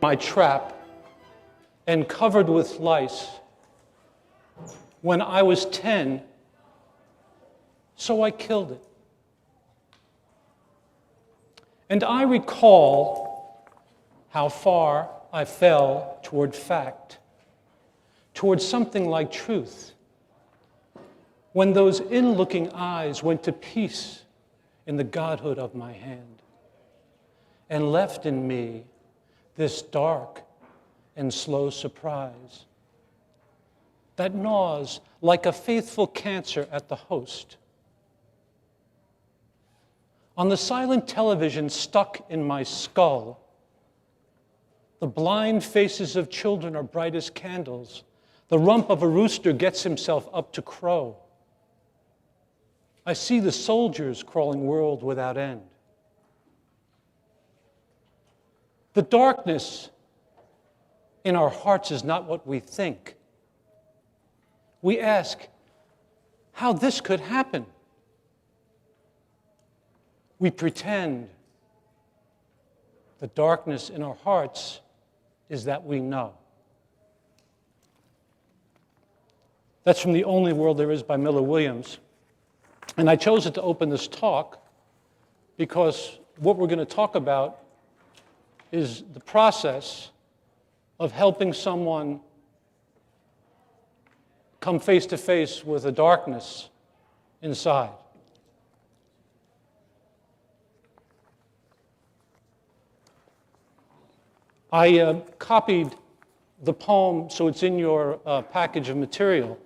my trap and covered with lice when I was 10, so I killed it. And I recall how far I fell toward fact, toward something like truth, when those in-looking eyes went to peace in the godhood of my hand, and left in me this dark and slow surprise that gnaws like a faithful cancer at the host. On the silent television stuck in my skull, the blind faces of children are bright as candles. The rump of a rooster gets himself up to crow. I see the soldiers crawling world without end. The darkness in our hearts is not what we think. We ask how this could happen. We pretend. The darkness in our hearts is that we know. That's from The Only World There Is by Miller Williams. And I chose it to open this talk because what we're going to talk about is the process of helping someone come face to face with the darkness inside. I copied the poem so it's in your package of material,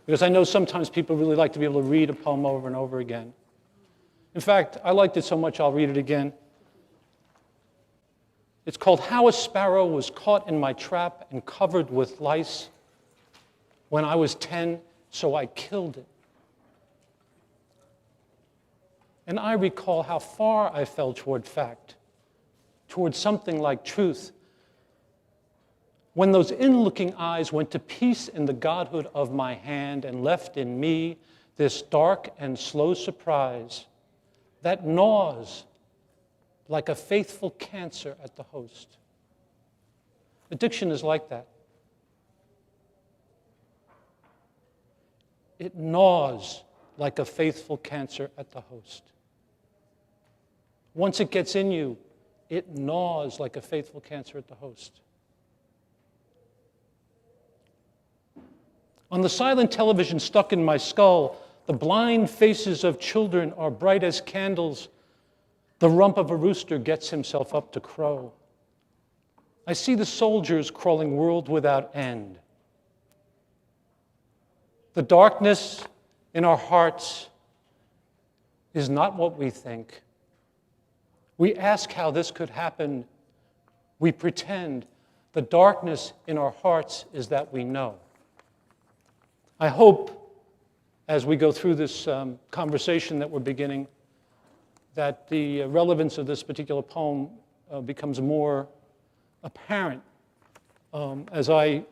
because I know sometimes people really like to be able to read a poem over and over again. In fact, I liked it so much I'll read it again. It's called How a Sparrow Was Caught in My Trap and Covered with Lice When I Was 10, So I Killed It. And I recall how far I fell toward fact, toward something like truth, when those in-looking eyes went to peace in the godhood of my hand and left in me this dark and slow surprise that gnaws like a faithful cancer at the host. Addiction is like that. It gnaws like a faithful cancer at the host. Once it gets in you, it gnaws like a faithful cancer at the host. On the silent television stuck in my skull, the blind faces of children are bright as candles. The rump of a rooster gets himself up to crow. I see the soldiers crawling world without end. The darkness in our hearts is not what we think. We ask how this could happen. We pretend. The darkness in our hearts is that we know. I hope, as we go through this conversation that we're beginning, that the relevance of this particular poem becomes more apparent as I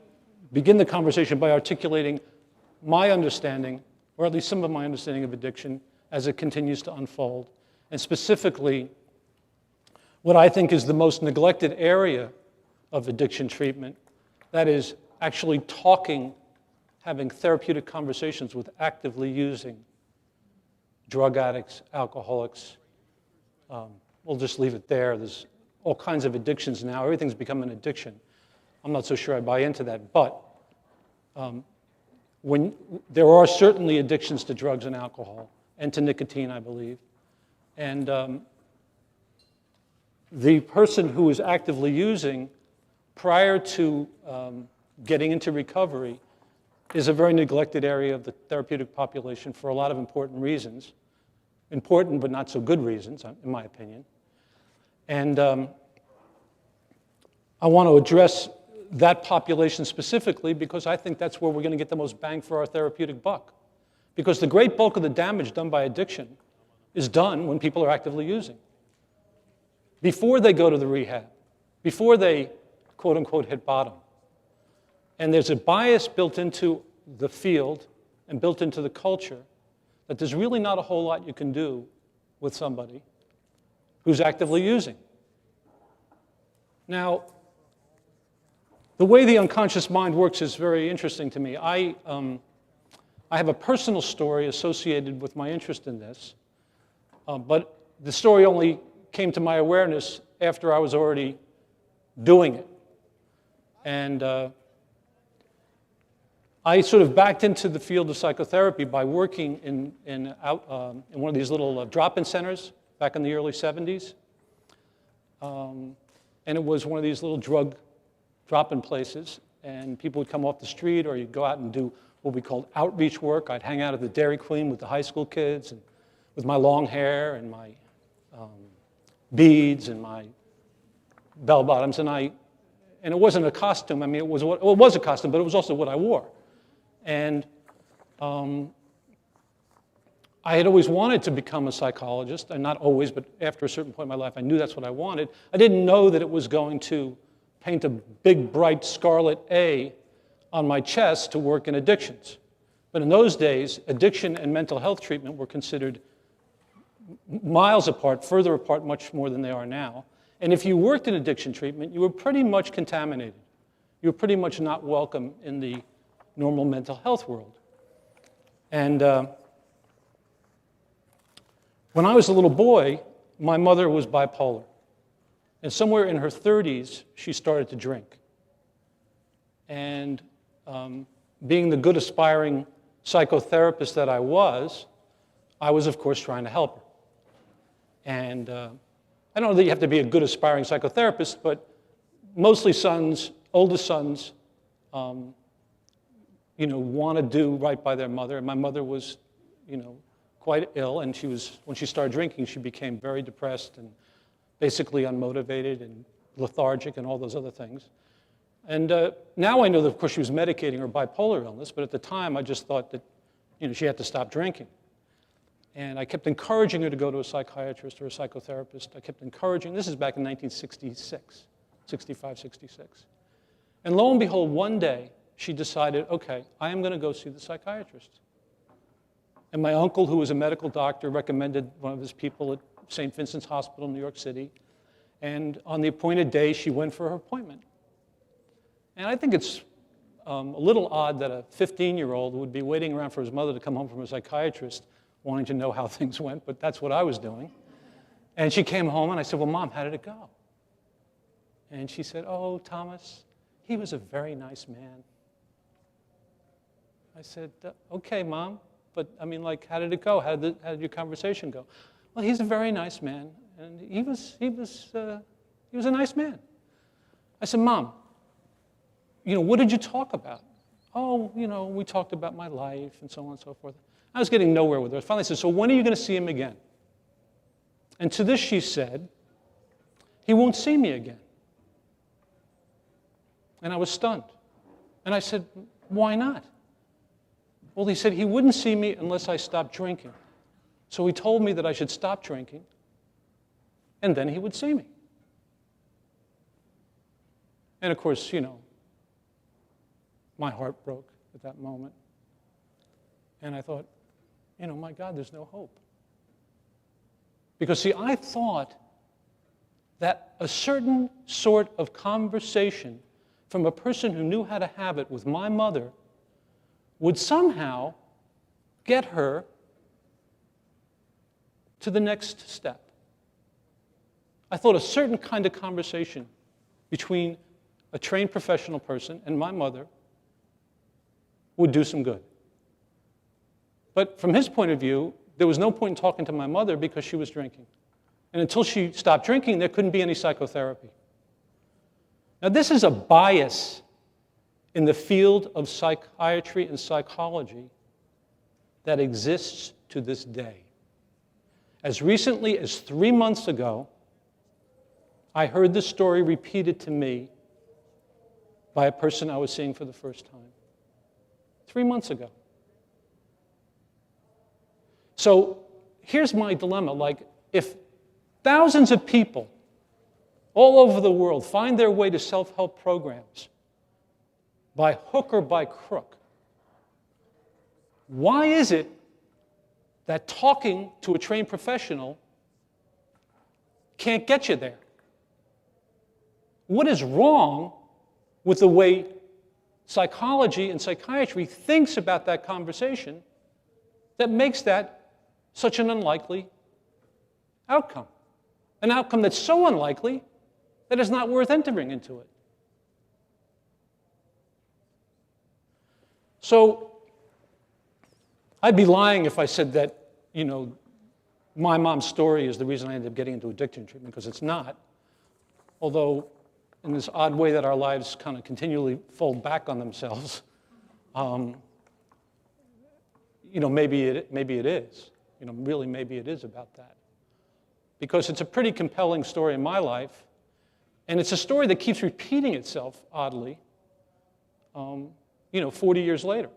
begin the conversation by articulating my understanding, or at least some of my understanding of addiction, as it continues to unfold, and specifically what I think is the most neglected area of addiction treatment, that is actually talking, having therapeutic conversations with actively using drug addicts, alcoholics. We'll just leave it there. There's all kinds of addictions now. Everything's become an addiction. I'm not so sure I buy into that, but when there are certainly addictions to drugs and alcohol, and to nicotine, I believe. And the person who is actively using prior to getting into recovery is a very neglected area of the therapeutic population for a lot of important reasons. Important but not so good reasons, in my opinion. And I want to address that population specifically because I think that's where we're going to get the most bang for our therapeutic buck. Because the great bulk of the damage done by addiction is done when people are actively using. Before they go to the rehab, before they, quote unquote, hit bottom. And there's a bias built into the field and built into the culture that there's really not a whole lot you can do with somebody who's actively using. Now, the way the unconscious mind works is very interesting to me. I have a personal story associated with my interest in this, but the story only came to my awareness after I was already doing it. And I sort of backed into the field of psychotherapy by working in one of these little drop-in centers back in the early 70s. And it was one of these little drug drop-in places. And people would come off the street, or you'd go out and do what we called outreach work. I'd hang out at the Dairy Queen with the high school kids, and with my long hair and my beads and my bell bottoms. And it wasn't a costume. I mean, it was a costume, but it was also what I wore. And I had always wanted to become a psychologist, and not always, but after a certain point in my life, I knew that's what I wanted. I didn't know that it was going to paint a big, bright scarlet A on my chest to work in addictions. But in those days, addiction and mental health treatment were considered miles apart, further apart much more than they are now. And if you worked in addiction treatment, you were pretty much contaminated. You were pretty much not welcome in the normal mental health world. And when I was a little boy, my mother was bipolar. And somewhere in her 30s, she started to drink. And being the good, aspiring psychotherapist that I was, of course, trying to help her. And I don't know that you have to be a good, aspiring psychotherapist, but mostly oldest sons, want to do right by their mother. And my mother was, quite ill, and when she started drinking, she became very depressed and basically unmotivated and lethargic and all those other things. And now I know that, of course, she was medicating her bipolar illness, but at the time I just thought that, she had to stop drinking. And I kept encouraging her to go to a psychiatrist or a psychotherapist. I kept encouraging. This is back in 1966, 65, 66. And lo and behold, one day, she decided, okay, I am going to go see the psychiatrist. And my uncle, who was a medical doctor, recommended one of his people at St. Vincent's Hospital in New York City. And on the appointed day, she went for her appointment. And I think it's a little odd that a 15-year-old would be waiting around for his mother to come home from a psychiatrist, wanting to know how things went, but that's what I was doing. And she came home, and I said, well, Mom, how did it go? And she said, oh, Thomas, he was a very nice man. I said, okay, Mom, but I mean, like, how did it go? How did your conversation go? Well, he's a very nice man, and he was a nice man. I said, Mom, what did you talk about? Oh, we talked about my life and so on and so forth. I was getting nowhere with her. I finally said, so when are you going to see him again? And to this she said, he won't see me again. And I was stunned. And I said, why not? Well, he said he wouldn't see me unless I stopped drinking. So he told me that I should stop drinking, and then he would see me. And of course, my heart broke at that moment. And I thought, my God, there's no hope. Because, see, I thought that a certain sort of conversation from a person who knew how to have it with my mother would somehow get her to the next step. I thought a certain kind of conversation between a trained professional person and my mother would do some good. But from his point of view, there was no point in talking to my mother because she was drinking. And until she stopped drinking, there couldn't be any psychotherapy. Now, this is a bias in the field of psychiatry and psychology that exists to this day. As recently as 3 months ago, I heard this story repeated to me by a person I was seeing for the first time. 3 months ago. So here's my dilemma. Like, if thousands of people all over the world find their way to self-help programs by hook or by crook, why is it that talking to a trained professional can't get you there? what is wrong with the way psychology and psychiatry thinks about that conversation that makes that such an unlikely outcome. An outcome that's so unlikely that it's not worth entering into it. So I'd be lying if I said that, my mom's story is the reason I ended up getting into addiction treatment, because it's not. Although, in this odd way that our lives kind of continually fold back on themselves, maybe it is. Really, maybe it is about that. Because it's a pretty compelling story in my life, and it's a story that keeps repeating itself, oddly, 40 years later.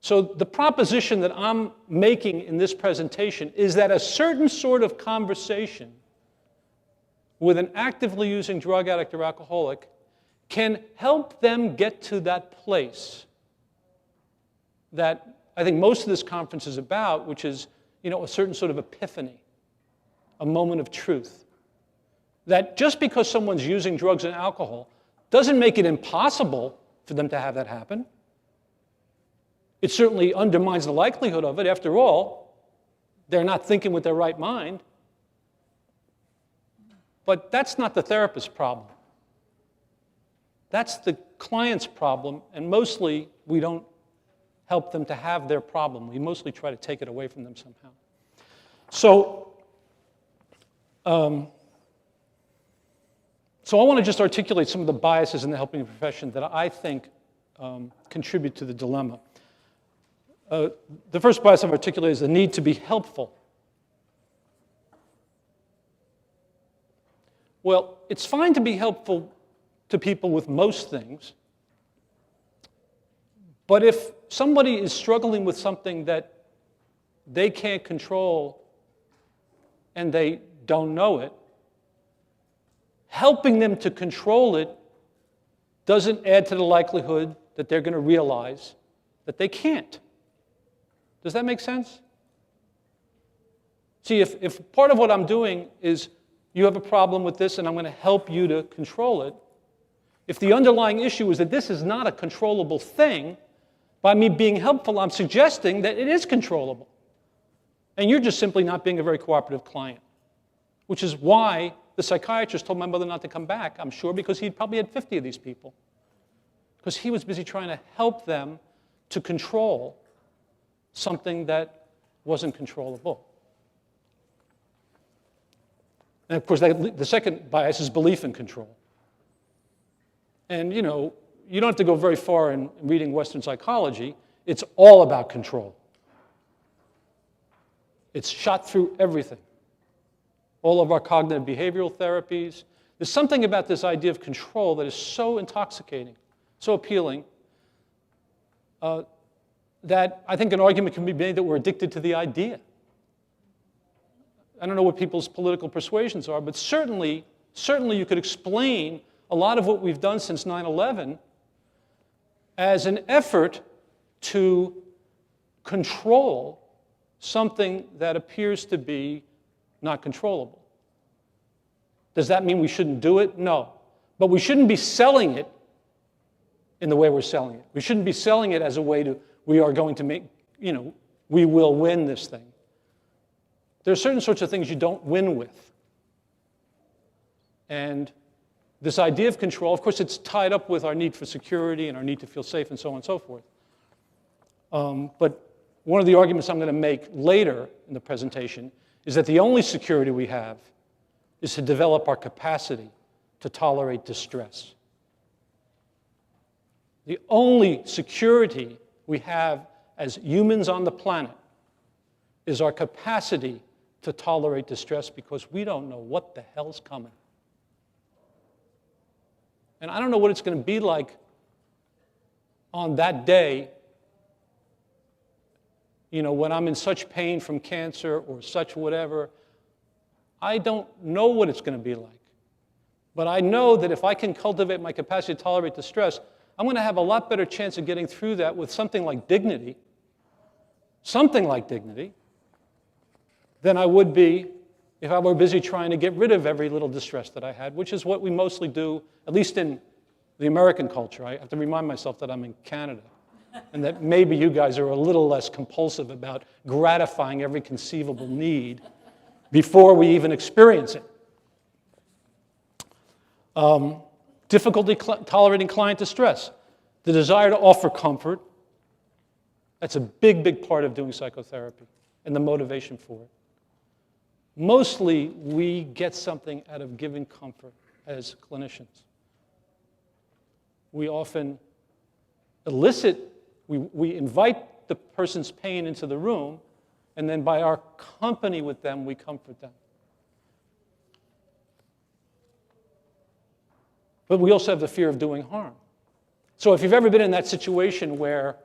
So the proposition that I'm making in this presentation is that a certain sort of conversation with an actively using drug addict or alcoholic can help them get to that place that I think most of this conference is about, which is, a certain sort of epiphany, a moment of truth. That just because someone's using drugs and alcohol doesn't make it impossible for them to have that happen. It certainly undermines the likelihood of it. After all, they're not thinking with their right mind. But that's not the therapist's problem. That's the client's problem, and mostly we don't help them to have their problem. We mostly try to take it away from them somehow. So I want to just articulate some of the biases in the helping profession that I think contribute to the dilemma. The first bias I've articulated is the need to be helpful. Well, it's fine to be helpful to people with most things, but if somebody is struggling with something that they can't control and they don't know it, helping them to control it doesn't add to the likelihood that they're going to realize that they can't. Does that make sense? See, if part of what I'm doing is you have a problem with this and I'm going to help you to control it, if the underlying issue is that this is not a controllable thing, by me being helpful, I'm suggesting that it is controllable. And you're just simply not being a very cooperative client, which is why the psychiatrist told my mother not to come back, I'm sure, because he probably had 50 of these people. Because he was busy trying to help them to control something that wasn't controllable. And of course, the second bias is belief in control. And you don't have to go very far in reading Western psychology. It's all about control. It's shot through everything. All of our cognitive behavioral therapies. There's something about this idea of control that is so intoxicating, so appealing, that I think an argument can be made that we're addicted to the idea. I don't know what people's political persuasions are, but certainly you could explain a lot of what we've done since 9/11 as an effort to control something that appears to be not controllable. Does that mean we shouldn't do it? No. But we shouldn't be selling it in the way we're selling it. We shouldn't be selling it as a way to, we are going to make, we will win this thing. There are certain sorts of things you don't win with. And this idea of control, of course, it's tied up with our need for security and our need to feel safe and so on and so forth. But one of the arguments I'm going to make later in the presentation is that the only security we have is to develop our capacity to tolerate distress. The only security we have as humans on the planet is our capacity to tolerate distress, because we don't know what the hell's coming. And I don't know what it's going to be like on that day, when I'm in such pain from cancer or such whatever. I don't know what it's going to be like. But I know that if I can cultivate my capacity to tolerate distress, I'm going to have a lot better chance of getting through that with something like dignity, than I would be if I were busy trying to get rid of every little distress that I had, which is what we mostly do, at least in the American culture. I have to remind myself that I'm in Canada, and that maybe you guys are a little less compulsive about gratifying every conceivable need before we even experience it. Difficulty tolerating client distress. The desire to offer comfort. That's a big, big part of doing psychotherapy and the motivation for it. Mostly, we get something out of giving comfort as clinicians. We often elicit, we invite the person's pain into the room, and then by our company with them, we comfort them. But we also have the fear of doing harm. So if you've ever been in that situation where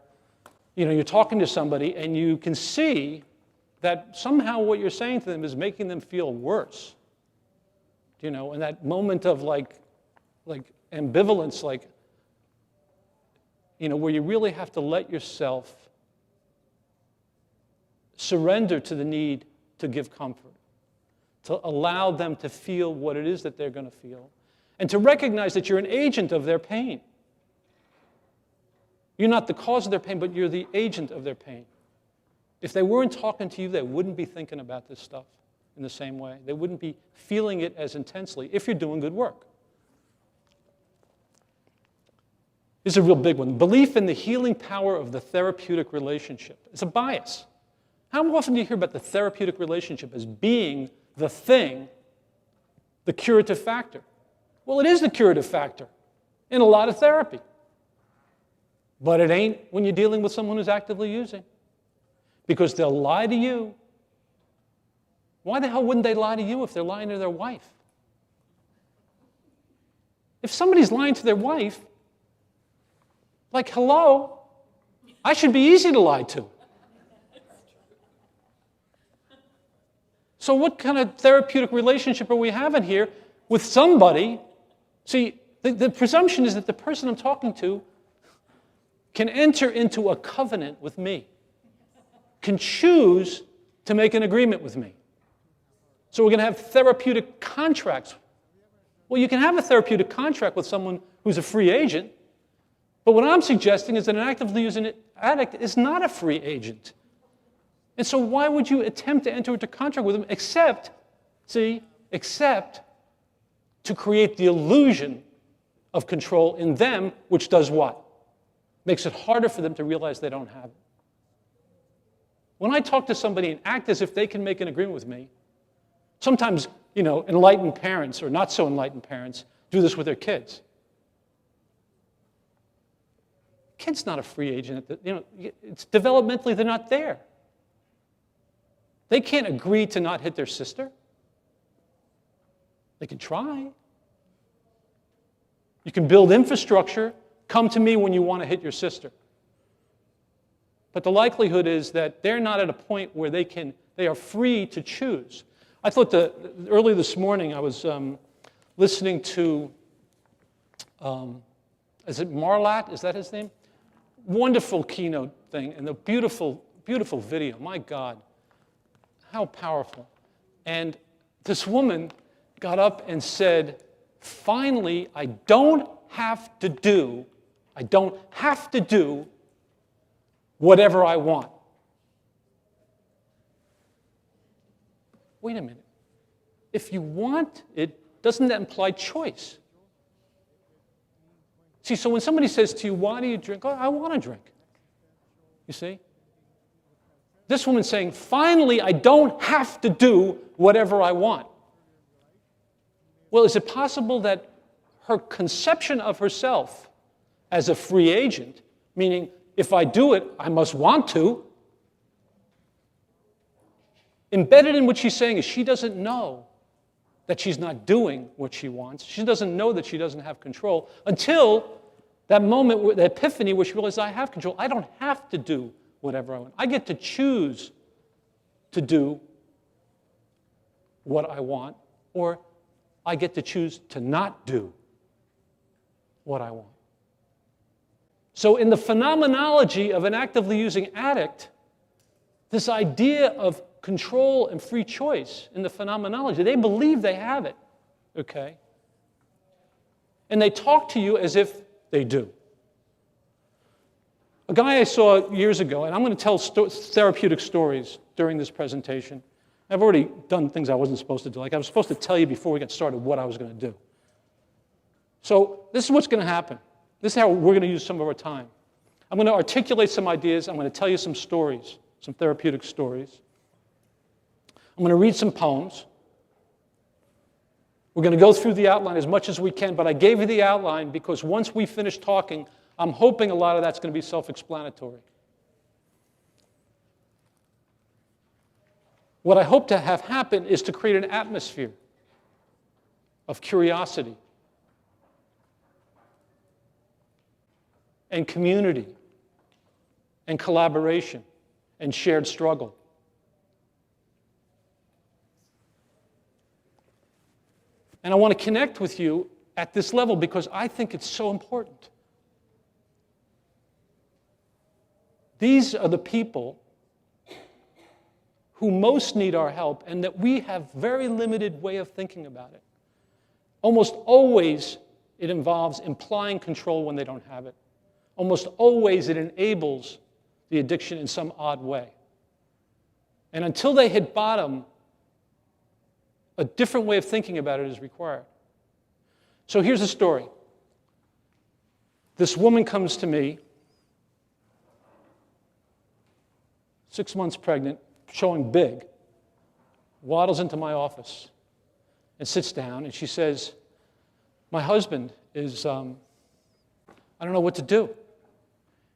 you're talking to somebody and you can see that somehow what you're saying to them is making them feel worse, in that moment of like ambivalence, where you really have to let yourself surrender to the need to give comfort, to allow them to feel what it is that they're going to feel, and to recognize that you're an agent of their pain. You're not the cause of their pain, but you're the agent of their pain. If they weren't talking to you, they wouldn't be thinking about this stuff in the same way. They wouldn't be feeling it as intensely if you're doing good work. This is a real big one. Belief in the healing power of the therapeutic relationship. It's a bias. How often do you hear about the therapeutic relationship as being the thing, the curative factor? Well, it is the curative factor in a lot of therapy. But it ain't when you're dealing with someone who's actively using. Because they'll lie to you. Why the hell wouldn't they lie to you if they're lying to their wife? If somebody's lying to their wife, hello, I should be easy to lie to. So what kind of therapeutic relationship are we having here with somebody? See, the presumption is that the person I'm talking to can enter into a covenant with me, can choose to make an agreement with me. So we're going to have therapeutic contracts. Well, you can have a therapeutic contract with someone who's a free agent, but what I'm suggesting is that an actively using addict is not a free agent. And so why would you attempt to enter into contract with them except to create the illusion of control in them, which does what? Makes it harder for them to realize they don't have it. When I talk to somebody and act as if they can make an agreement with me, sometimes, enlightened parents or not so enlightened parents do this with their kids. Kid's not a free agent. It's developmentally, they're not there. They can't agree to not hit their sister. They can try. You can build infrastructure. Come to me when you want to hit your sister. But the likelihood is that they're not at a point where they are free to choose. I thought early this morning I was listening to, is it Mallouk? Is that his name? Wonderful keynote thing and the beautiful, beautiful video. My God, how powerful. And this woman got up and said, finally, I don't have to do whatever I want. Wait a minute. If you want it, doesn't that imply choice? See, so when somebody says to you, why do you drink? Oh, I want to drink. You see? This woman's saying, finally, I don't have to do whatever I want. Well, is it possible that her conception of herself as a free agent, meaning if I do it, I must want to, embedded in what she's saying is she doesn't know that she's not doing what she wants. She doesn't know that she doesn't have control until that moment, the epiphany where she realizes I have control. I don't have to do whatever I want. I get to choose to do what I want, or I get to choose to not do what I want. So in the phenomenology of an actively using addict, this idea of control and free choice in the phenomenology. They believe they have it, okay? And they talk to you as if they do. A guy I saw years ago, and I'm going to tell therapeutic stories during this presentation. I've already done things I wasn't supposed to do. Like I was supposed to tell you before we got started what I was going to do. So this is what's going to happen. This is how we're going to use some of our time. I'm going to articulate some ideas. I'm going to tell you some stories, some therapeutic stories. I'm going to read some poems. We're going to go through the outline as much as we can, but I gave you the outline because once we finish talking, I'm hoping a lot of that's going to be self-explanatory. What I hope to have happen is to create an atmosphere of curiosity and community and collaboration and shared struggle. And I want to connect with you at this level because I think it's so important. These are the people who most need our help and that we have very limited way of thinking about it. Almost always it involves implying control when they don't have it. Almost always it enables the addiction in some odd way. And until they hit bottom, a different way of thinking about it is required. So here's the story. This woman comes to me, 6 months pregnant, showing big, waddles into my office and sits down, and she says, my husband is, I don't know what to do.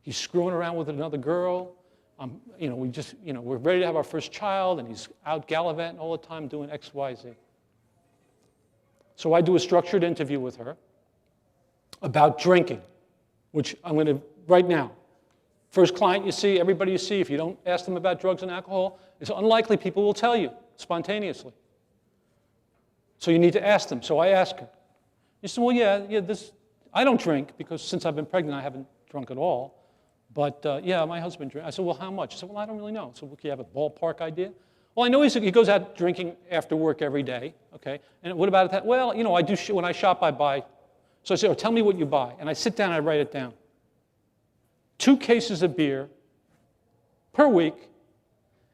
He's screwing around with another girl. We're ready to have our first child, and he's out gallivanting all the time doing X, Y, Z. So I do a structured interview with her about drinking, which I'm going to, right now, first client you see, everybody you see, if you don't ask them about drugs and alcohol, it's unlikely people will tell you spontaneously. So you need to ask them. So I ask her. She said, well, I don't drink because since I've been pregnant, I haven't drunk at all. But my husband drinks. I said, well, how much? She said, well, I don't really know. So, do you have a ballpark idea? Well, I know he goes out drinking after work every day, okay? And what about that? Well, I do, when I shop, I buy. So I said, tell me what you buy. And I sit down and I write it down. 2 cases of beer per week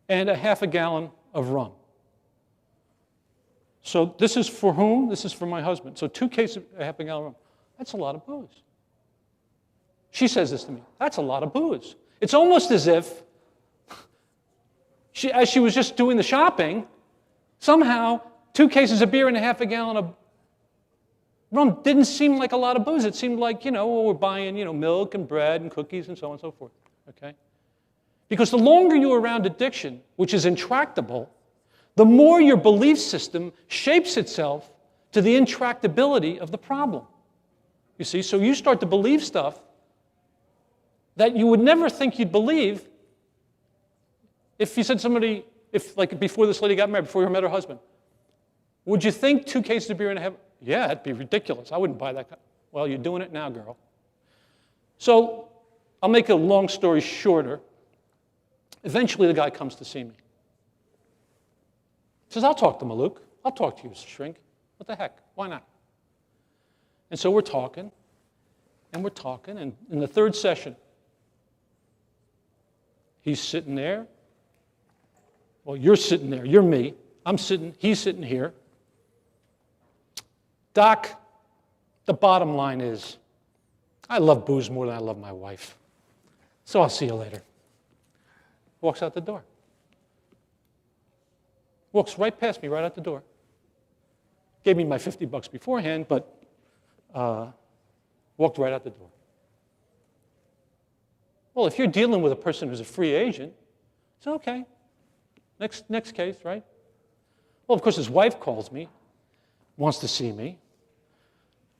and a half a gallon of rum. So this is for whom? This is for my husband. So 2 cases, a half a gallon of rum. That's a lot of booze. She says this to me. That's a lot of booze. It's almost as if, as she was just doing the shopping, somehow 2 cases of beer and a half a gallon of rum didn't seem like a lot of booze. It seemed like, we're buying, milk and bread and cookies and so on and so forth, okay? Because the longer you're around addiction, which is intractable, the more your belief system shapes itself to the intractability of the problem. You see, so you start to believe stuff that you would never think you'd believe if you said somebody, like before this lady got married, before you met her husband, would you think 2 cases of beer and a half? Yeah, it'd be ridiculous. I wouldn't buy that. Well, you're doing it now, girl. So I'll make a long story shorter. Eventually, the guy comes to see me. He says, I'll talk to Mallouk. I'll talk to you, shrink. What the heck? Why not? And so we're talking, and in the 3rd session, he's sitting there. Well, you're sitting there. You're me. He's sitting here. Doc, the bottom line is, I love booze more than I love my wife. So I'll see you later. Walks out the door. Walks right past me, right out the door. Gave me my $50 beforehand, but walked right out the door. Well, if you're dealing with a person who's a free agent, it's okay. Next case, right? Well, of course, his wife calls me, wants to see me.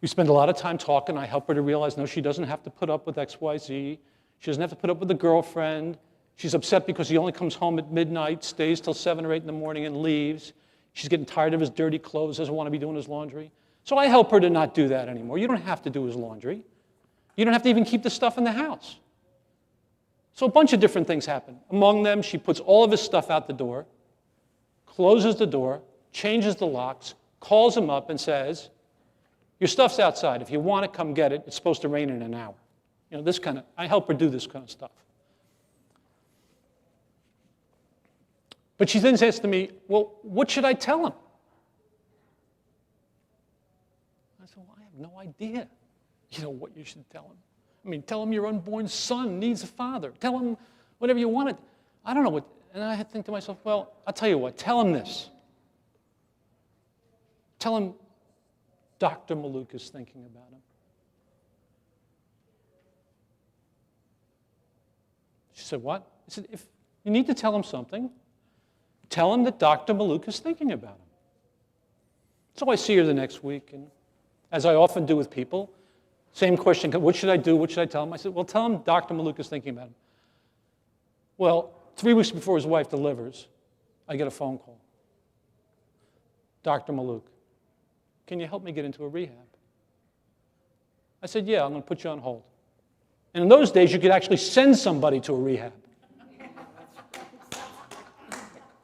We spend a lot of time talking. I help her to realize, no, she doesn't have to put up with X, Y, Z. She doesn't have to put up with a girlfriend. She's upset because he only comes home at midnight, stays till 7 or 8 in the morning, and leaves. She's getting tired of his dirty clothes, doesn't want to be doing his laundry. So I help her to not do that anymore. You don't have to do his laundry. You don't have to even keep the stuff in the house. So a bunch of different things happen. Among them, she puts all of his stuff out the door. closes the door, changes the locks, calls him up and says, your stuff's outside. If you want it, come get it. It's supposed to rain in an hour. You know, this kind of, I help her do this kind of stuff. But she then says to me, well, what should I tell him? I said, well, I have no idea, what you should tell him. I mean, tell him your unborn son needs a father. Tell him whatever you want. I don't know what, and I had to think to myself, well, I'll tell you what, tell him this. Tell him Dr. Mallouk is thinking about him. She said, what? I said, if you need to tell him something, tell him that Dr. Mallouk is thinking about him. So I see her the next week, and as I often do with people, same question, what should I do? What should I tell him? I said, well, tell him Dr. Mallouk is thinking about him. Well, 3 weeks before his wife delivers, I get a phone call. Dr. Mallouk, can you help me get into a rehab? I said, yeah, I'm going to put you on hold. And in those days, you could actually send somebody to a rehab.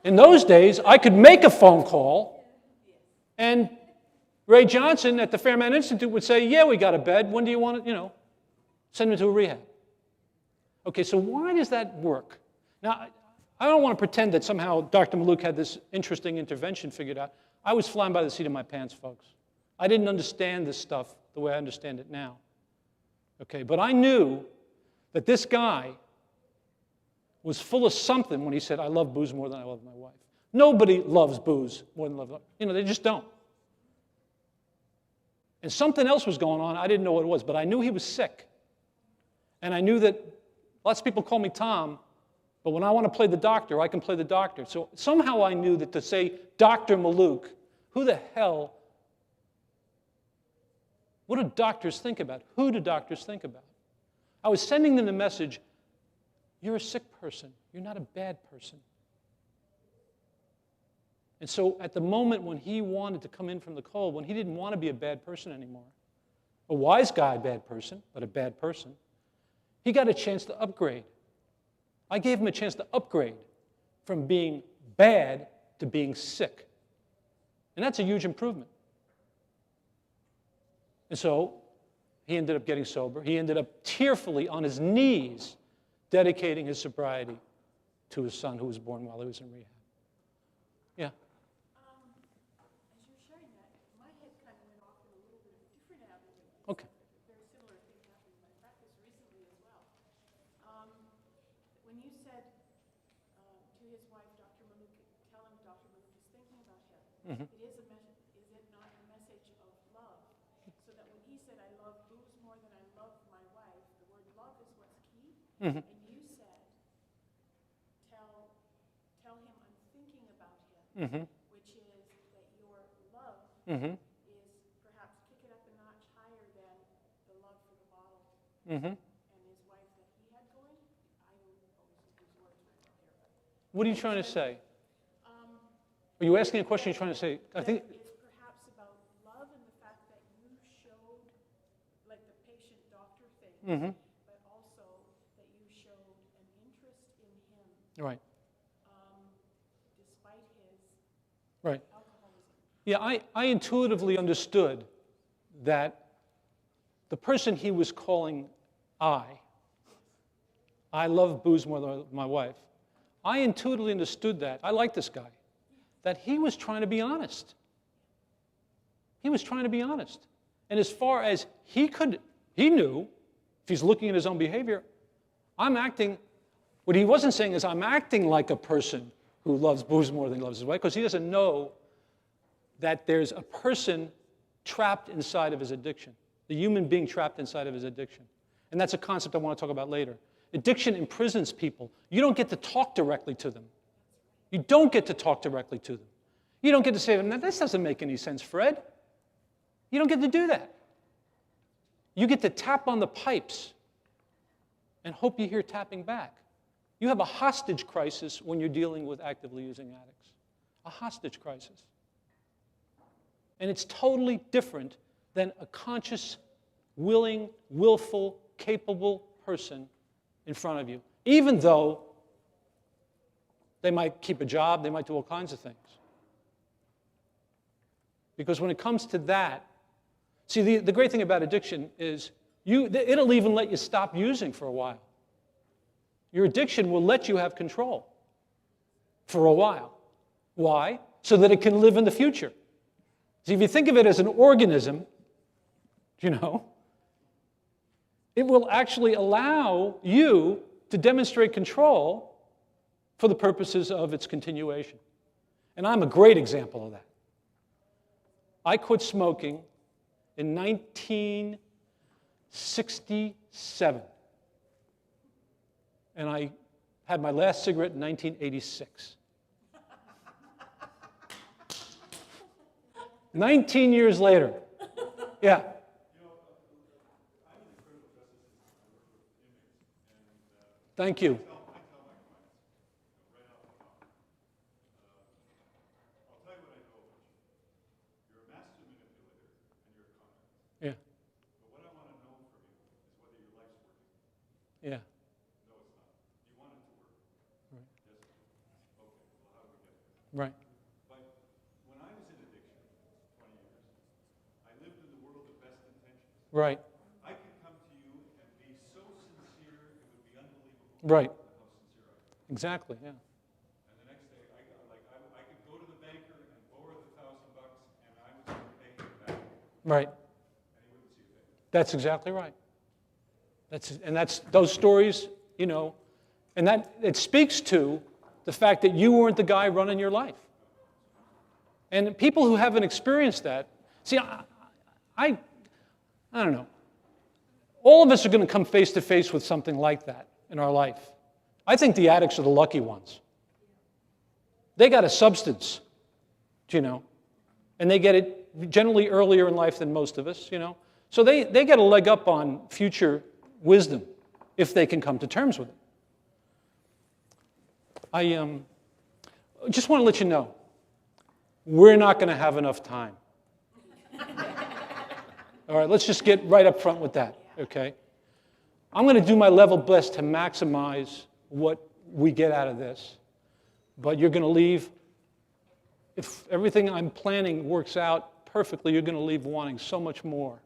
In those days, I could make a phone call, and Ray Johnson at the Fairman Institute would say, yeah, we got a bed. When do you want to, send him to a rehab? Okay, so why does that work? Now, I don't want to pretend that somehow Dr. Mallouk had this interesting intervention figured out. I was flying by the seat of my pants, folks. I didn't understand this stuff the way I understand it now. Okay, but I knew that this guy was full of something when he said, I love booze more than I love my wife. Nobody loves booze more than they just don't. And something else was going on. I didn't know what it was, but I knew he was sick. And I knew that lots of people call me Tom, but when I want to play the doctor, I can play the doctor. So somehow I knew that to say Dr. Mallouk, who the hell, what do doctors think about? Who do doctors think about? I was sending them the message, you're a sick person. You're not a bad person. And so at the moment when he wanted to come in from the cold, when he didn't want to be a bad person anymore, a wise guy, bad person, but a bad person, he got a chance to upgrade. I gave him a chance to upgrade from being bad to being sick. And that's a huge improvement. And so he ended up getting sober. He ended up tearfully on his knees dedicating his sobriety to his son who was born while he was in rehab. Yeah? As you're sharing that, my head kind of went off in a little bit of a different avenue. Okay. Very similar thing happened in my practice recently as well. When you said to his wife, Dr. Mallouk, tell him Dr. Mallouk is thinking about him, is it not a message of love? So that when he said, I love booze more than I love my wife, the word love is what's key. And you said, tell him I'm thinking about him, which is that your love is perhaps kick it up a notch higher than the love for the bottle and his wife that he had going. I don't always use words right here. What are you trying to say? Are you asking a question? You're trying to say? I think it's perhaps about love and the fact that you showed, like the patient-doctor thing, but also that you showed an interest in him, right. despite his Right. alcoholism. Yeah, I intuitively understood that the person he was calling I love booze more than my wife. I intuitively understood that. I like this guy. That he was trying to be honest. He was trying to be honest. And as far as he knew, if he's looking at his own behavior, I'm acting, what he wasn't saying is I'm acting like a person who loves booze more than he loves his wife, because he doesn't know that there's a person trapped inside of his addiction, the human being trapped inside of his addiction. And that's a concept I want to talk about later. Addiction imprisons people. You don't get to talk directly to them. You don't get to talk directly to them. You don't get to say to them, this doesn't make any sense, Fred. You don't get to do that. You get to tap on the pipes and hope you hear tapping back. You have a hostage crisis when you're dealing with actively using addicts. A hostage crisis. And it's totally different than a conscious, willing, willful, capable person in front of you, even though they might keep a job, they might do all kinds of things. Because when it comes to that, see, the great thing about addiction is it'll even let you stop using for a while. Your addiction will let you have control for a while. Why? So that it can live in the future. See, if you think of it as an organism, it will actually allow you to demonstrate control for the purposes of its continuation. And I'm a great example of that. I quit smoking in 1967. And I had my last cigarette in 1986. 19 years later. Yeah. Thank you. Yeah. But what I want to know from you is whether your life's working. Yeah. No, it's not. You want it to work. Right. Yes. Okay. Well, how do we get there? Right. But when I was in addiction 20 years, I lived in the world of best intentions. Right. I could come to you and be so sincere, it would be unbelievable. Right. How sincere I am. Exactly. Yeah. And the next day, I could go to the banker and borrow the $1,000, and I was going to pay him back. Right. That's exactly right. That's those stories, and that it speaks to the fact that you weren't the guy running your life. And people who haven't experienced that, see, I don't know. All of us are going to come face to face with something like that in our life. I think the addicts are the lucky ones. They got a substance, and they get it generally earlier in life than most of us, So they get a leg up on future wisdom if they can come to terms with it. I just want to let you know, we're not going to have enough time. All right, let's just get right up front with that, okay? I'm going to do my level best to maximize what we get out of this, but you're going to leave, if everything I'm planning works out perfectly, you're going to leave wanting so much more.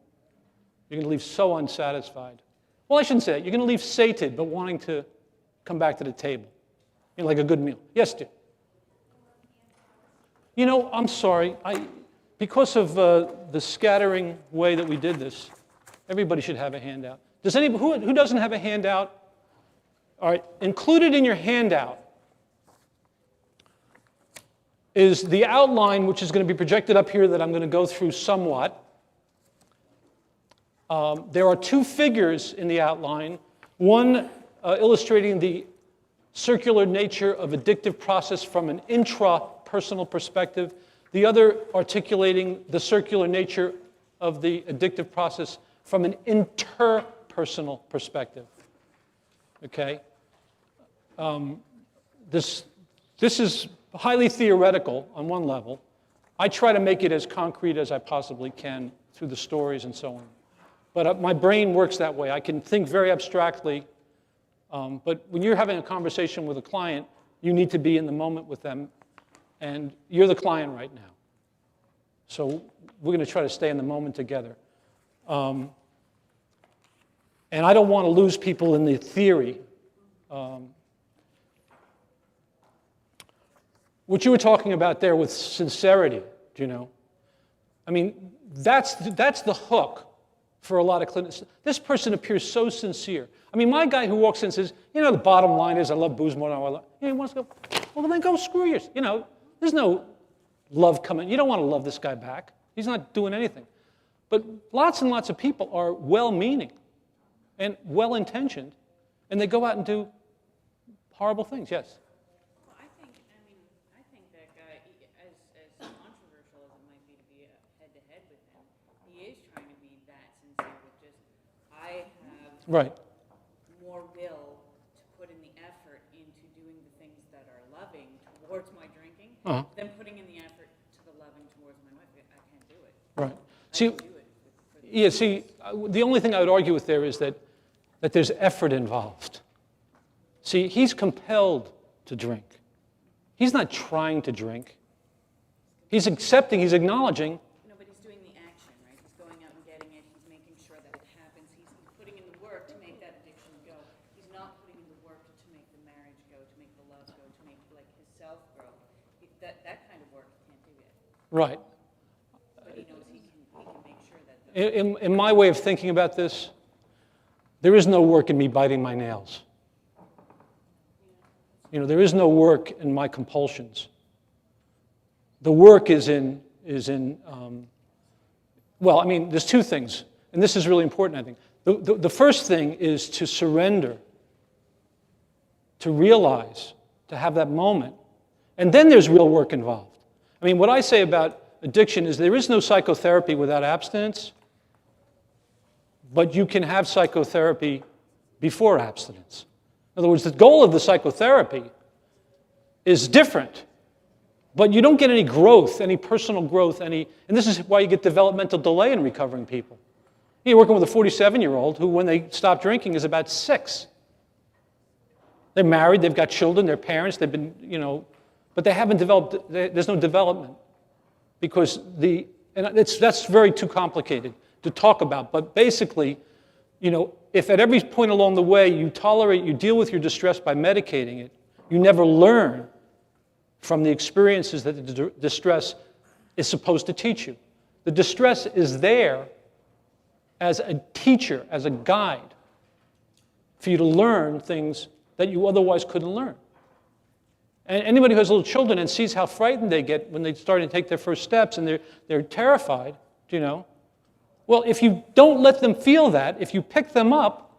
You're going to leave so unsatisfied. Well, I shouldn't say that. You're going to leave sated, but wanting to come back to the table. Like a good meal. Yes, dear? I'm sorry. Because of the scattering way that we did this, everybody should have a handout. Does anybody, who doesn't have a handout? All right, included in your handout is the outline, which is going to be projected up here that I'm going to go through somewhat. There are two figures in the outline, one illustrating the circular nature of addictive process from an intrapersonal perspective, the other articulating the circular nature of the addictive process from an interpersonal perspective. Okay? This is highly theoretical on one level. I try to make it as concrete as I possibly can through the stories and so on. But my brain works that way. I can think very abstractly, but when you're having a conversation with a client, you need to be in the moment with them, and you're the client right now. So we're going to try to stay in the moment together. And I don't want to lose people in the theory. What you were talking about there with sincerity, I mean, that's the hook for a lot of clinicians. This person appears so sincere. I mean, my guy who walks in and says, the bottom line is I love booze more than I love. He wants to go, well, then go screw yours. There's no love coming. You don't want to love this guy back. He's not doing anything. But lots and lots of people are well-meaning and well-intentioned, and they go out and do horrible things. Yes? Well, I think that guy, as controversial as it might be to be head-to-head with him, he is trying to be that sincere with just, I have Right. more will to put in the effort into doing the things that are loving towards my drinking than putting in the effort to the loving towards my wife. I can't do it. Right. I See, can do it for the yeah, see, the only thing I would argue with there is that there's effort involved. See, he's compelled to drink. He's not trying to drink. He's accepting, he's acknowledging Right. But he knows he can make sure that In my way of thinking about this, there is no work in me biting my nails. There is no work in my compulsions. The work is in well, I mean, there's two things, and this is really important, I think. The first thing is to surrender, to realize, to have that moment, and then there's real work involved. I mean, what I say about addiction is there is no psychotherapy without abstinence, but you can have psychotherapy before abstinence. In other words, the goal of the psychotherapy is different, but you don't get any growth, any personal growth, and this is why you get developmental delay in recovering people. You're working with a 47-year-old who, when they stop drinking, is about 6. They're married, they've got children, they're parents, they've been, but they haven't developed, there's no development. Because that's very too complicated to talk about, but basically, if at every point along the way you deal with your distress by medicating it, you never learn from the experiences that the distress is supposed to teach you. The distress is there as a teacher, as a guide, for you to learn things that you otherwise couldn't learn. And anybody who has little children and sees how frightened they get when they start to take their first steps and they're terrified, well, if you don't let them feel that, if you pick them up,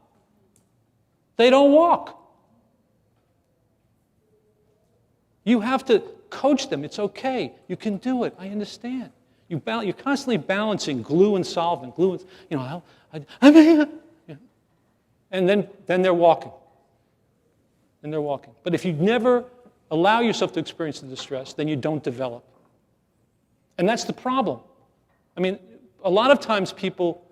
they don't walk. You have to coach them. It's okay. You can do it. I understand. You're constantly balancing glue and solvent. And then they're walking. And they're walking. But if you never allow yourself to experience the distress, then you don't develop. And that's the problem. I mean, a lot of times people